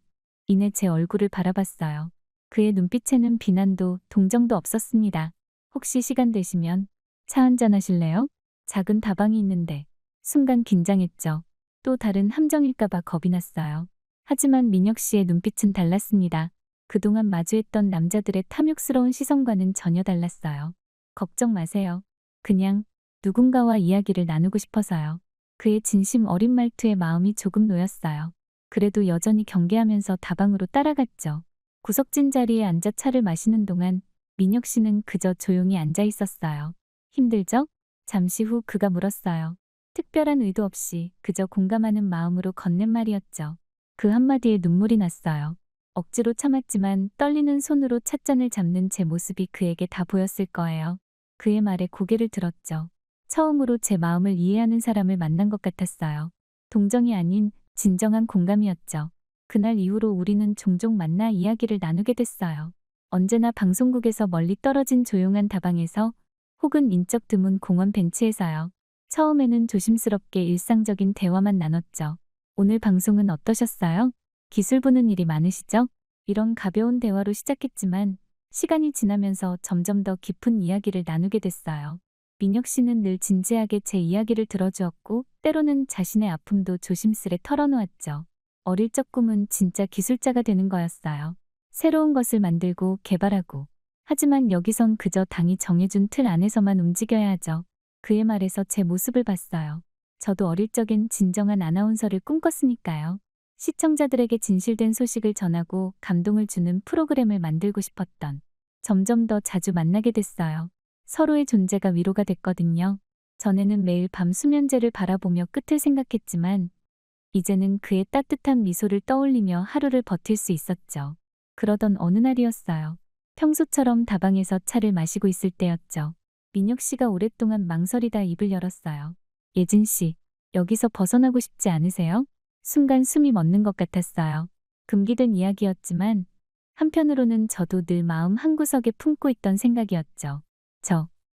이내 제 얼굴을 바라봤어요. 그의 눈빛에는 비난도 동정도 없었습니다. 혹시 시간 되시면 차 한잔 하실래요? 작은 다방이 있는데. 순간 긴장했죠. 또 다른 함정일까봐 겁이 났어요. 하지만 민혁 씨의 눈빛은 달랐습니다. 그동안 마주했던 남자들의 탐욕스러운 시선과는 전혀 달랐어요. 걱정 마세요. 그냥 누군가와 이야기를 나누고 싶어서요. 그의 진심 어린 말투에 마음이 조금 놓였어요. 그래도 여전히 경계하면서 다방으로 따라갔죠. 구석진 자리에 앉아 차를 마시는 동안 민혁 씨는 그저 조용히 앉아 있었어요. 힘들죠? 잠시 후 그가 물었어요. 특별한 의도 없이 그저 공감하는 마음으로 건넨 말이었죠. 그 한마디에 눈물이 났어요. 억지로 참았지만 떨리는 손으로 찻잔을 잡는 제 모습이 그에게 다 보였을 거예요. 그의 말에 고개를 들었죠. 처음으로 제 마음을 이해하는 사람을 만난 것 같았어요. 동정이 아닌 진정한 공감이었죠. 그날 이후로 우리는 종종 만나 이야기를 나누게 됐어요. 언제나 방송국에서 멀리 떨어진 조용한 다방에서 혹은 인적 드문 공원 벤치에서요. 처음에는 조심스럽게 일상적인 대화만 나눴죠. 오늘 방송은 어떠셨어요? 기술 보는 일이 많으시죠? 이런 가벼운 대화로 시작했지만 시간이 지나면서 점점 더 깊은 이야기를 나누게 됐어요. 민혁 씨는 늘 진지하게 제 이야기를 들어주었고 때로는 자신의 아픔도 조심스레 털어놓았죠. 어릴 적 꿈은 진짜 기술자가 되는 거였어요. 새로운 것을 만들고 개발하고. 하지만 여기선 그저 당이 정해준 틀 안에서만 움직여야 하죠. 그의 말에서 제 모습을 봤어요. 저도 어릴 적엔 진정한 아나운서를 꿈꿨으니까요. 시청자들에게 진실된 소식을 전하고 감동을 주는 프로그램을 만들고 싶었던. 점점 더 자주 만나게 됐어요. 서로의 존재가 위로가 됐거든요. 전에는 매일 밤 수면제를 바라보며 끝을 생각했지만 이제는 그의 따뜻한 미소를 떠올리며 하루를 버틸 수 있었죠. 그러던 어느 날이었어요. 평소처럼 다방에서 차를 마시고 있을 때였죠. 민혁 씨가 오랫동안 망설이다 입을 열었어요. 예진 씨, 여기서 벗어나고 싶지 않으세요? 순간 숨이 멎는 것 같았어요. 금기된 이야기였지만 한편으로는 저도 늘 마음 한구석에 품고 있던 생각이었죠.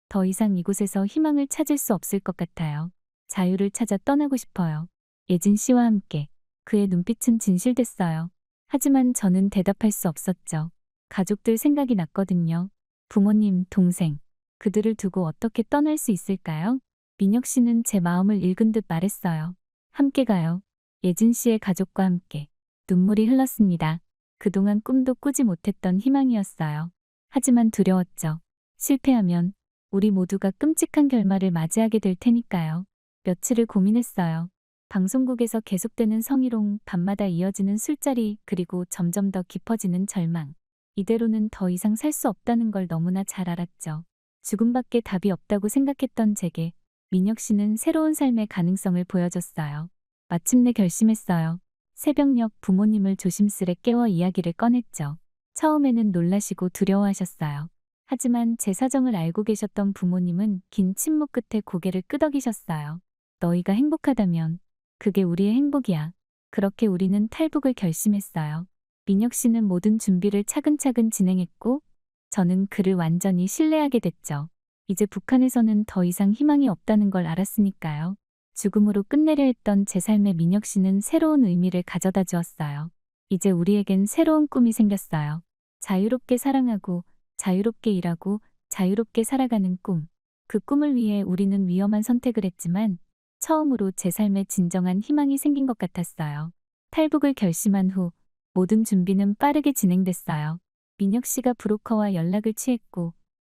더 이상 이곳에서 희망을 찾을 수 없을 것 같아요. 자유를 찾아 떠나고 싶어요. 예진 씨와 함께. 그의 눈빛은 진실됐어요. 하지만 저는 대답할 수 없었죠. 가족들 생각이 났거든요. 부모님, 동생, 그들을 두고 어떻게 떠날 수 있을까요? 민혁 씨는 제 마음을 읽은 듯 말했어요. 함께 가요. 예진 씨의 가족과 함께. 눈물이 흘렀습니다. 그동안 꿈도 꾸지 못했던 희망이었어요. 하지만 두려웠죠. 실패하면 우리 모두가 끔찍한 결말을 맞이하게 될 테니까요. 며칠을 고민했어요. 방송국에서 계속되는 성희롱, 밤마다 이어지는 술자리, 그리고 점점 더 깊어지는 절망. 이대로는 더 이상 살 수 없다는 걸 너무나 잘 알았죠. 죽음밖에 답이 없다고 생각했던 제게 민혁 씨는 새로운 삶의 가능성을 보여줬어요. 마침내 결심했어요. 새벽녘 부모님을 조심스레 깨워 이야기를 꺼냈죠. 처음에는 놀라시고 두려워하셨어요. 하지만 제 사정을 알고 계셨던 부모님은 긴 침묵 끝에 고개를 끄덕이셨어요. 너희가 행복하다면 그게 우리의 행복이야. 그렇게 우리는 탈북을 결심했어요. 민혁 씨는 모든 준비를 차근차근 진행했고 저는 그를 완전히 신뢰하게 됐죠. 이제 북한에서는 더 이상 희망이 없다는 걸 알았으니까요. 죽음으로 끝내려 했던 제 삶에 민혁 씨는 새로운 의미를 가져다 주었어요. 이제 우리에겐 새로운 꿈이 생겼어요. 자유롭게 사랑하고 자유롭게 일하고 자유롭게 살아가는 꿈. 그 꿈을 위해 우리는 위험한 선택을 했지만 처음으로 제 삶에 진정한 희망이 생긴 것 같았어요. 탈북을 결심한 후 모든 준비는 빠르게 진행됐어요. 민혁 씨가 브로커와 연락을 취했고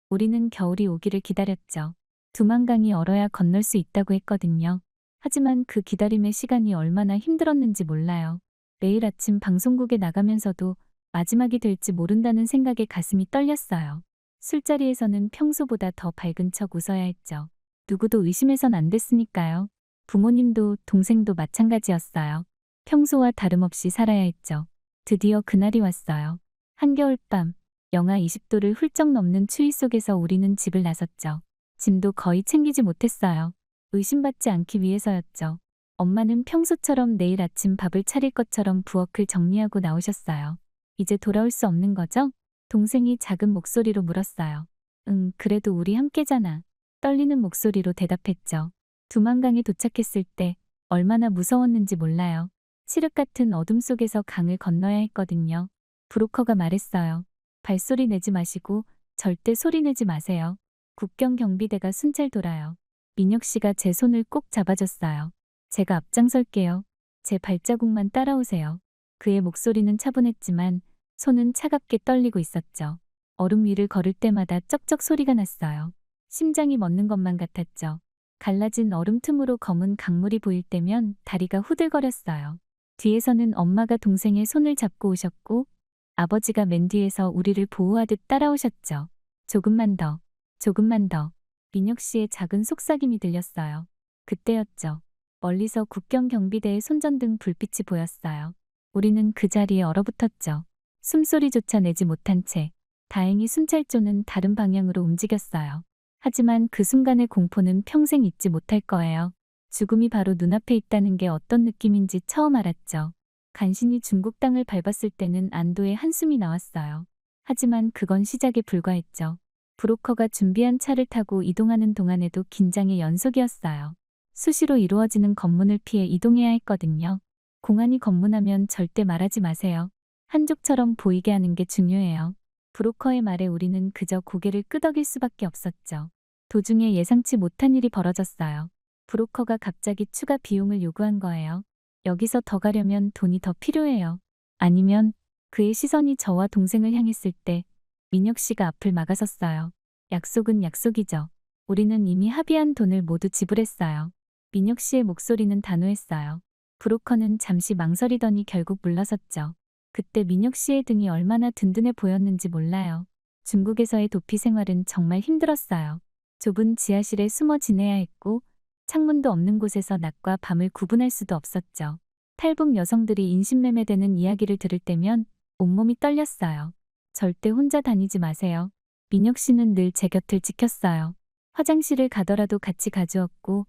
우리는 겨울이 오기를 기다렸죠. 두만강이 얼어야 건널 수 있다고 했거든요. 하지만 그 기다림의 시간이 얼마나 힘들었는지 몰라요. 매일 아침 방송국에 나가면서도 마지막이 될지 모른다는 생각에 가슴이 떨렸어요. 술자리에서는 평소보다 더 밝은 척 웃어야 했죠. 누구도 의심해선 안 됐으니까요. 부모님도 동생도 마찬가지였어요. 평소와 다름없이 살아야 했죠. 드디어 그날이 왔어요. 한겨울밤, 영하 20도를 훌쩍 넘는 추위 속에서 우리는 집을 나섰죠. 짐도 거의 챙기지 못했어요. 의심받지 않기 위해서였죠. 엄마는 평소처럼 내일 아침 밥을 차릴 것처럼 부엌을 정리하고 나오셨어요. 이제 돌아올 수 없는 거죠? 동생이 작은 목소리로 물었어요. 응, 그래도 우리 함께잖아. 떨리는 목소리로 대답했죠. 두만강에 도착했을 때 얼마나 무서웠는지 몰라요. 칠흑 같은 어둠 속에서 강을 건너야 했거든요. 브로커가 말했어요. 발소리 내지 마시고 절대 소리 내지 마세요. 국경 경비대가 순찰 돌아요. 민혁 씨가 제 손을 꼭 잡아줬어요. 제가 앞장설게요. 제 발자국만 따라오세요. 그의 목소리는 차분했지만 손은 차갑게 떨리고 있었죠. 얼음 위를 걸을 때마다 쩍쩍 소리가 났어요. 심장이 멎는 것만 같았죠. 갈라진 얼음 틈으로 검은 강물이 보일 때면 다리가 후들거렸어요. 뒤에서는 엄마가 동생의 손을 잡고 오셨고 아버지가 맨 뒤에서 우리를 보호하듯 따라오셨죠. 조금만 더, 조금만 더. 민혁 씨의 작은 속삭임이 들렸어요. 그때였죠. 멀리서 국경 경비대의 손전등 불빛이 보였어요. 우리는 그 자리에 얼어붙었죠. 숨소리조차 내지 못한 채. 다행히 순찰조는 다른 방향으로 움직였어요. 하지만 그 순간의 공포는 평생 잊지 못할 거예요. 죽음이 바로 눈앞에 있다는 게 어떤 느낌인지 처음 알았죠. 간신히 중국 땅을 밟았을 때는 안도의 한숨이 나왔어요. 하지만 그건 시작에 불과했죠. 브로커가 준비한 차를 타고 이동하는 동안에도 긴장의 연속이었어요. 수시로 이루어지는 검문을 피해 이동해야 했거든요. 공안이 검문하면 절대 말하지 마세요. 한족처럼 보이게 하는 게 중요해요. 브로커의 말에 우리는 그저 고개를 끄덕일 수밖에 없었죠. 도중에 예상치 못한 일이 벌어졌어요. 브로커가 갑자기 추가 비용을 요구한 거예요. 여기서 더 가려면 돈이 더 필요해요. 아니면 그의 시선이 저와 동생을 향했을 때 민혁 씨가 앞을 막아섰어요. 약속은 약속이죠. 우리는 이미 합의한 돈을 모두 지불했어요. 민혁 씨의 목소리는 단호했어요. 브로커는 잠시 망설이더니 결국 물러섰죠. 그때 민혁 씨의 등이 얼마나 든든해 보였는지 몰라요. 중국에서의 도피 생활은 정말 힘들었어요. 좁은 지하실에 숨어 지내야 했고 창문도 없는 곳에서 낮과 밤을 구분할 수도 없었죠. 탈북 여성들이 인신매매되는 이야기를 들을 때면 온몸이 떨렸어요. 절대 혼자 다니지 마세요. 민혁 씨는 늘 제 곁을 지켰어요. 화장실을 가더라도 같이 가주었고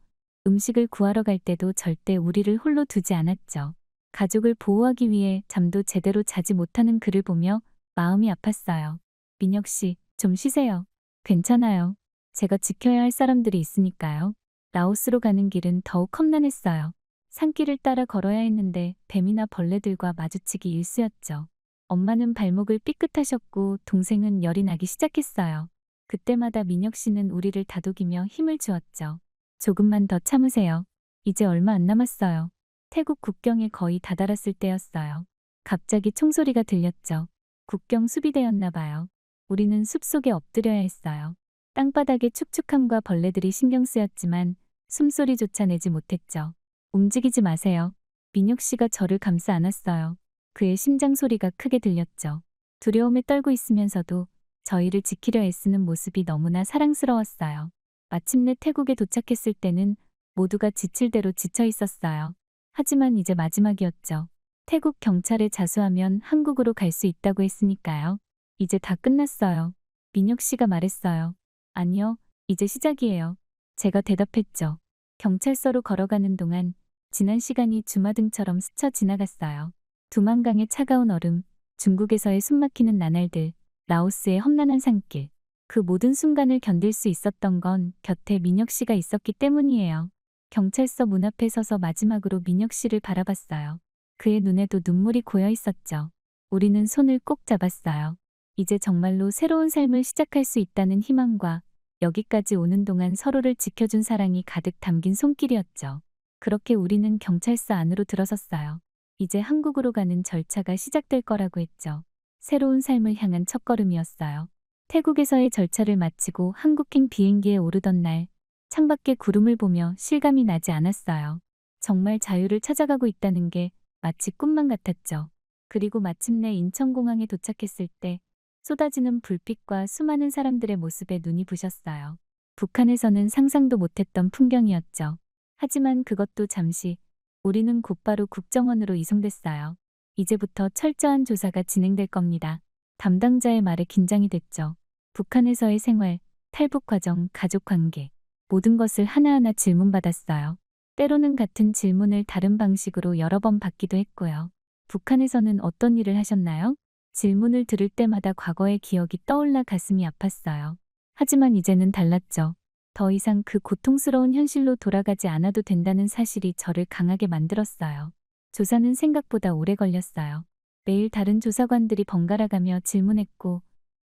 음식을 구하러 갈 때도 절대 우리를 홀로 두지 않았죠. 가족을 보호하기 위해 잠도 제대로 자지 못하는 그를 보며 마음이 아팠어요. 민혁 씨, 좀 쉬세요. 괜찮아요. 제가 지켜야 할 사람들이 있으니까요. 라오스로 가는 길은 더욱 험난했어요. 산길을 따라 걸어야 했는데 뱀이나 벌레들과 마주치기 일쑤였죠. 엄마는 발목을 삐끗하셨고 동생은 열이 나기 시작했어요. 그때마다 민혁 씨는 우리를 다독이며 힘을 주었죠. 조금만 더 참으세요. 이제 얼마 안 남았어요. 태국 국경에 거의 다다랐을 때였어요. 갑자기 총소리가 들렸죠. 국경 수비대였나 봐요. 우리는 숲속에 엎드려야 했어요. 땅바닥의 축축함과 벌레들이 신경 쓰였지만 숨소리조차 내지 못했죠. 움직이지 마세요. 민혁 씨가 저를 감싸 안았어요. 그의 심장 소리가 크게 들렸죠. 두려움에 떨고 있으면서도 저희를 지키려 애쓰는 모습이 너무나 사랑스러웠어요. 마침내 태국에 도착했을 때는 모두가 지칠 대로 지쳐 있었어요. 하지만 이제 마지막이었죠. 태국 경찰에 자수하면 한국으로 갈 수 있다고 했으니까요. 이제 다 끝났어요. 민혁 씨가 말했어요. 아니요, 이제 시작이에요. 제가 대답했죠. 경찰서로 걸어가는 동안 지난 시간이 주마등처럼 스쳐 지나갔어요. 두만강의 차가운 얼음, 중국에서의 숨막히는 나날들, 라오스의 험난한 산길. 그 모든 순간을 견딜 수 있었던 건 곁에 민혁 씨가 있었기 때문이에요. 경찰서 문 앞에 서서 마지막으로 민혁 씨를 바라봤어요. 그의 눈에도 눈물이 고여 있었죠. 우리는 손을 꼭 잡았어요. 이제 정말로 새로운 삶을 시작할 수 있다는 희망과 여기까지 오는 동안 서로를 지켜준 사랑이 가득 담긴 손길이었죠. 그렇게 우리는 경찰서 안으로 들어섰어요. 이제 한국으로 가는 절차가 시작될 거라고 했죠. 새로운 삶을 향한 첫걸음이었어요. 태국에서의 절차를 마치고 한국행 비행기에 오르던 날, 창밖에 구름을 보며 실감이 나지 않았어요. 정말 자유를 찾아가고 있다는 게 마치 꿈만 같았죠. 그리고 마침내 인천공항에 도착했을 때 쏟아지는 불빛과 수많은 사람들의 모습에 눈이 부셨어요. 북한에서는 상상도 못했던 풍경이었죠. 하지만 그것도 잠시, 우리는 곧바로 국정원으로 이송됐어요. 이제부터 철저한 조사가 진행될 겁니다. 담당자의 말에 긴장이 됐죠. 북한에서의 생활, 탈북 과정, 가족 관계, 모든 것을 하나하나 질문받았어요. 때로는 같은 질문을 다른 방식으로 여러 번 받기도 했고요. 북한에서는 어떤 일을 하셨나요? 질문을 들을 때마다 과거의 기억이 떠올라 가슴이 아팠어요. 하지만 이제는 달랐죠. 더 이상 그 고통스러운 현실로 돌아가지 않아도 된다는 사실이 저를 강하게 만들었어요. 조사는 생각보다 오래 걸렸어요. 매일 다른 조사관들이 번갈아가며 질문했고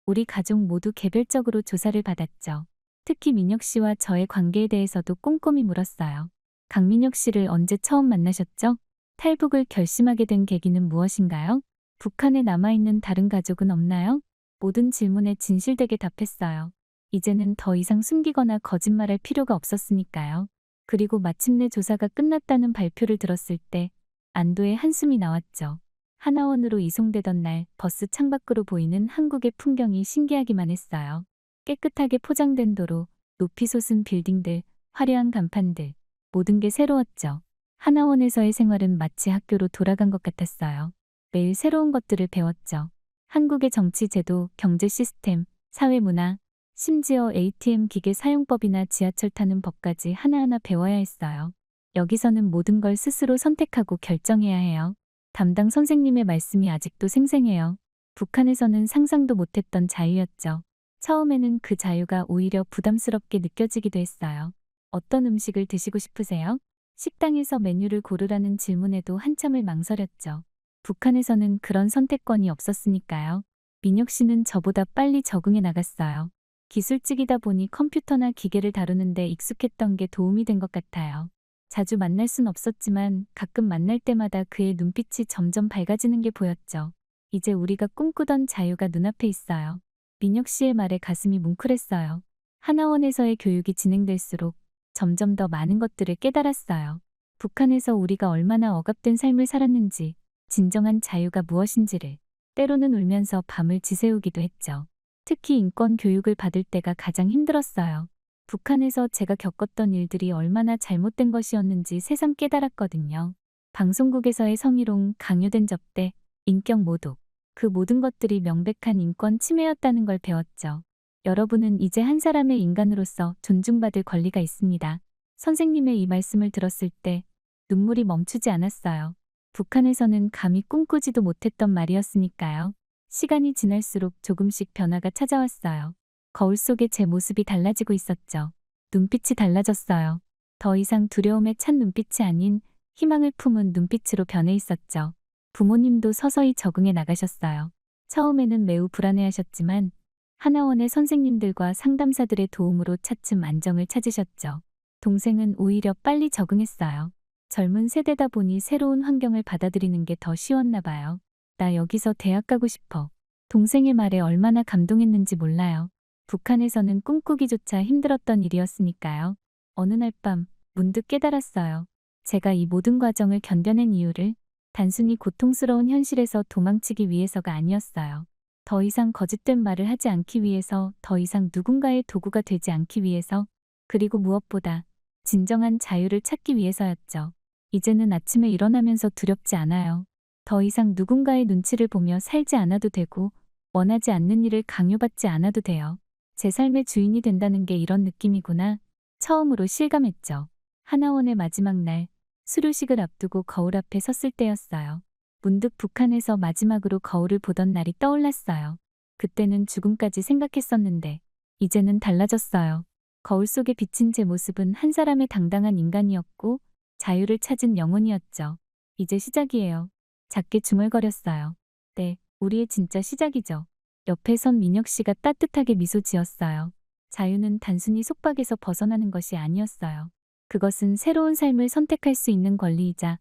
우리 가족 모두 개별적으로 조사를 받았죠. 특히 민혁 씨와 저의 관계에 대해서도 꼼꼼히 물었어요. 강민혁 씨를 언제 처음 만나셨죠? 탈북을 결심하게 된 계기는 무엇인가요? 북한에 남아있는 다른 가족은 없나요? 모든 질문에 진실되게 답했어요. 이제는 더 이상 숨기거나 거짓말할 필요가 없었으니까요. 그리고 마침내 조사가 끝났다는 발표를 들었을 때 안도의 한숨이 나왔죠. 하나원으로 이송되던 날 버스 창밖으로 보이는 한국의 풍경이 신기하기만 했어요. 깨끗하게 포장된 도로, 높이 솟은 빌딩들, 화려한 간판들, 모든 게 새로웠죠. 하나원에서의 생활은 마치 학교로 돌아간 것 같았어요. 매일 새로운 것들을 배웠죠. 한국의 정치 제도, 경제 시스템, 사회 문화, 심지어 ATM 기계 사용법이나 지하철 타는 법까지 하나하나 배워야 했어요. 여기서는 모든 걸 스스로 선택하고 결정해야 해요. 담당 선생님의 말씀이 아직도 생생해요. 북한에서는 상상도 못했던 자유였죠. 처음에는 그 자유가 오히려 부담스럽게 느껴지기도 했어요. 어떤 음식을 드시고 싶으세요? 식당에서 메뉴를 고르라는 질문에도 한참을 망설였죠. 북한에서는 그런 선택권이 없었으니까요. 민혁 씨는 저보다 빨리 적응해 나갔어요. 기술직이다 보니 컴퓨터나 기계를 다루는데 익숙했던 게 도움이 된 것 같아요. 자주 만날 순 없었지만 가끔 만날 때마다 그의 눈빛이 점점 밝아지는 게 보였죠. 이제 우리가 꿈꾸던 자유가 눈앞에 있어요. 민혁 씨의 말에 가슴이 뭉클했어요. 하나원에서의 교육이 진행될수록 점점 더 많은 것들을 깨달았어요. 북한에서 우리가 얼마나 억압된 삶을 살았는지, 진정한 자유가 무엇인지를 때로는 울면서 밤을 지새우기도 했죠. 특히 인권 교육을 받을 때가 가장 힘들었어요. 북한에서 제가 겪었던 일들이 얼마나 잘못된 것이었는지 새삼 깨달았거든요. 방송국에서의 성희롱, 강요된 접대, 인격 모독, 그 모든 것들이 명백한 인권 침해였다는 걸 배웠죠. 여러분은 이제 한 사람의 인간으로서 존중받을 권리가 있습니다. 선생님의 이 말씀을 들었을 때 눈물이 멈추지 않았어요. 북한에서는 감히 꿈꾸지도 못했던 말이었으니까요. 시간이 지날수록 조금씩 변화가 찾아왔어요. 거울 속에 제 모습이 달라지고 있었죠. 눈빛이 달라졌어요. 더 이상 두려움에 찬 눈빛이 아닌 희망을 품은 눈빛으로 변해 있었죠. 부모님도 서서히 적응해 나가셨어요. 처음에는 매우 불안해하셨지만 하나원의 선생님들과 상담사들의 도움으로 차츰 안정을 찾으셨죠. 동생은 오히려 빨리 적응했어요. 젊은 세대다 보니 새로운 환경을 받아들이는 게 더 쉬웠나 봐요. 나 여기서 대학 가고 싶어. 동생의 말에 얼마나 감동했는지 몰라요. 북한에서는 꿈꾸기조차 힘들었던 일이었으니까요. 어느 날 밤 문득 깨달았어요. 제가 이 모든 과정을 견뎌낸 이유를 단순히 고통스러운 현실에서 도망치기 위해서가 아니었어요. 더 이상 거짓된 말을 하지 않기 위해서, 더 이상 누군가의 도구가 되지 않기 위해서, 그리고 무엇보다 진정한 자유를 찾기 위해서였죠. 이제는 아침에 일어나면서 두렵지 않아요. 더 이상 누군가의 눈치를 보며 살지 않아도 되고, 원하지 않는 일을 강요받지 않아도 돼요. 제 삶의 주인이 된다는 게 이런 느낌이구나. 처음으로 실감했죠. 하나원의 마지막 날, 수료식을 앞두고 거울 앞에 섰을 때였어요. 문득 북한에서 마지막으로 거울을 보던 날이 떠올랐어요. 그때는 죽음까지 생각했었는데, 이제는 달라졌어요. 거울 속에 비친 제 모습은 한 사람의 당당한 인간이었고, 자유를 찾은 영혼이었죠. 이제 시작이에요. 작게 중얼거렸어요. 네, 우리의 진짜 시작이죠. 옆에 선 민혁 씨가 따뜻하게 미소 지었어요. 자유는 단순히 속박에서 벗어나는 것이 아니었어요. 그것은 새로운 삶을 선택할 수 있는 권리이자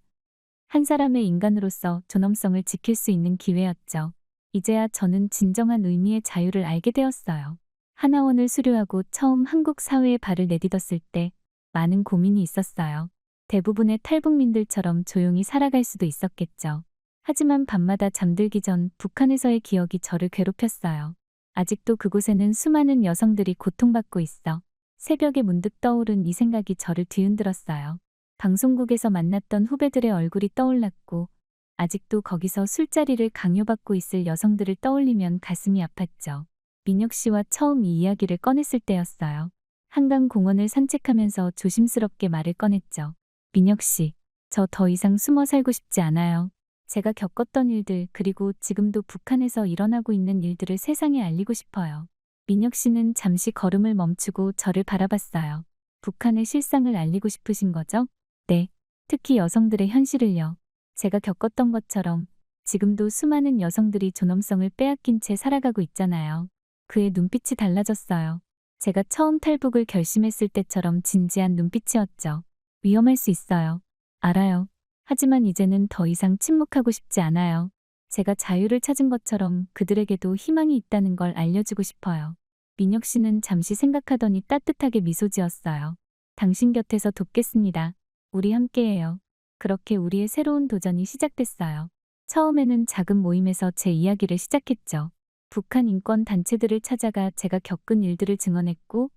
한 사람의 인간으로서 존엄성을 지킬 수 있는 기회였죠. 이제야 저는 진정한 의미의 자유를 알게 되었어요. 하나원을 수료하고 처음 한국 사회에 발을 내딛었을 때 많은 고민이 있었어요. 대부분의 탈북민들처럼 조용히 살아갈 수도 있었겠죠. 하지만 밤마다 잠들기 전 북한에서의 기억이 저를 괴롭혔어요. 아직도 그곳에는 수많은 여성들이 고통받고 있어. 새벽에 문득 떠오른 이 생각이 저를 뒤흔들었어요. 방송국에서 만났던 후배들의 얼굴이 떠올랐고, 아직도 거기서 술자리를 강요받고 있을 여성들을 떠올리면 가슴이 아팠죠. 민혁 씨와 처음 이 이야기를 꺼냈을 때였어요. 한강 공원을 산책하면서 조심스럽게 말을 꺼냈죠. 민혁 씨, 저 더 이상 숨어 살고 싶지 않아요. 제가 겪었던 일들, 그리고 지금도 북한에서 일어나고 있는 일들을 세상에 알리고 싶어요. 민혁 씨는 잠시 걸음을 멈추고 저를 바라봤어요. 북한의 실상을 알리고 싶으신 거죠? 네, 특히 여성들의 현실을요. 제가 겪었던 것처럼 지금도 수많은 여성들이 존엄성을 빼앗긴 채 살아가고 있잖아요. 그의 눈빛이 달라졌어요. 제가 처음 탈북을 결심했을 때처럼 진지한 눈빛이었죠. 위험할 수 있어요. 알아요. 하지만 이제는 더 이상 침묵하고 싶지 않아요. 제가 자유를 찾은 것처럼 그들에게도 희망이 있다는 걸 알려주고 싶어요. 민혁 씨는 잠시 생각하더니 따뜻하게 미소 지었어요. 당신 곁에서 돕겠습니다. 우리 함께해요. 그렇게 우리의 새로운 도전이 시작됐어요. 처음에는 작은 모임에서 제 이야기를 시작했죠. 북한 인권 단체들을 찾아가 제가 겪은 일들을 증언했고,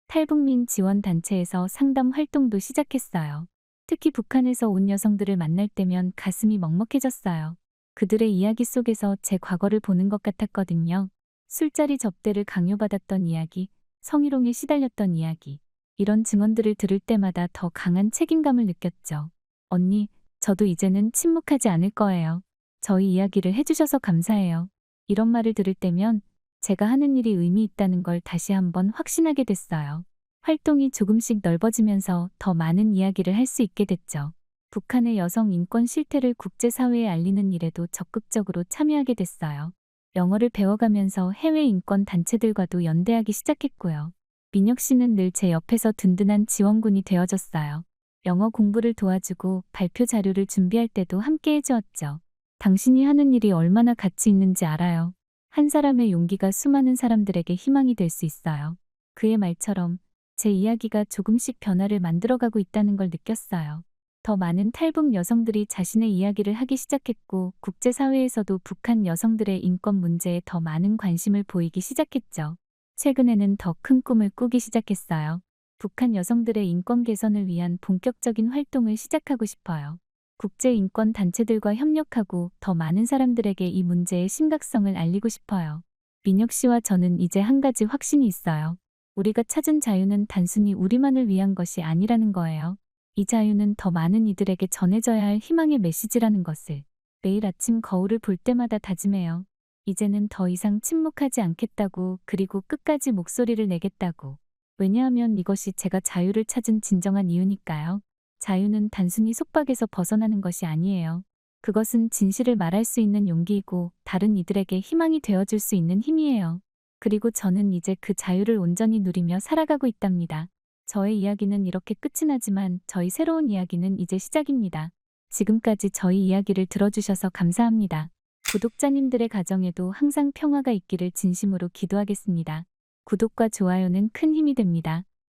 탈북민 지원 단체에서 상담 활동도 시작했어요. 특히 북한에서 온 여성들을 만날 때면 가슴이 먹먹해졌어요. 그들의 이야기 속에서 제 과거를 보는 것 같았거든요. 술자리 접대를 강요받았던 이야기, 성희롱에 시달렸던 이야기. 이런 증언들을 들을 때마다 더 강한 책임감을 느꼈죠. 언니, 저도 이제는 침묵하지 않을 거예요. 저희 이야기를 해주셔서 감사해요. 이런 말을 들을 때면 제가 하는 일이 의미 있다는 걸 다시 한번 확신하게 됐어요. 활동이 조금씩 넓어지면서 더 많은 이야기를 할 수 있게 됐죠. 북한의 여성 인권 실태를 국제사회에 알리는 일에도 적극적으로 참여하게 됐어요. 영어를 배워가면서 해외 인권 단체들과도 연대하기 시작했고요. 민혁 씨는 늘 제 옆에서 든든한 지원군이 되어줬어요. 영어 공부를 도와주고 발표 자료를 준비할 때도 함께 해주었죠. 당신이 하는 일이 얼마나 가치 있는지 알아요. 한 사람의 용기가 수많은 사람들에게 희망이 될 수 있어요. 그의 말처럼 제 이야기가 조금씩 변화를 만들어가고 있다는 걸 느꼈어요. 더 많은 탈북 여성들이 자신의 이야기를 하기 시작했고, 국제사회에서도 북한 여성들의 인권 문제에 더 많은 관심을 보이기 시작했죠. 최근에는 더 큰 꿈을 꾸기 시작했어요. 북한 여성들의 인권 개선을 위한 본격적인 활동을 시작하고 싶어요. 국제 인권 단체들과 협력하고 더 많은 사람들에게 이 문제의 심각성을 알리고 싶어요. 민혁 씨와 저는 이제 한 가지 확신이 있어요. 우리가 찾은 자유는 단순히 우리만을 위한 것이 아니라는 거예요. 이 자유는 더 많은 이들에게 전해져야 할 희망의 메시지라는 것을 매일 아침 거울을 볼 때마다 다짐해요. 이제는 더 이상 침묵하지 않겠다고, 그리고 끝까지 목소리를 내겠다고. 왜냐하면 이것이 제가 자유를 찾은 진정한 이유니까요. 자유는 단순히 속박에서 벗어나는 것이 아니에요. 그것은 진실을 말할 수 있는 용기이고 다른 이들에게 희망이 되어줄 수 있는 힘이에요. 그리고 저는 이제 그 자유를 온전히 누리며 살아가고 있답니다. 저의 이야기는 이렇게 끝이 나지만 저희 새로운 이야기는 이제 시작입니다. 지금까지 저희 이야기를 들어주셔서 감사합니다. 구독자님들의 가정에도 항상 평화가 있기를 진심으로 기도하겠습니다. 구독과 좋아요는 큰 힘이 됩니다.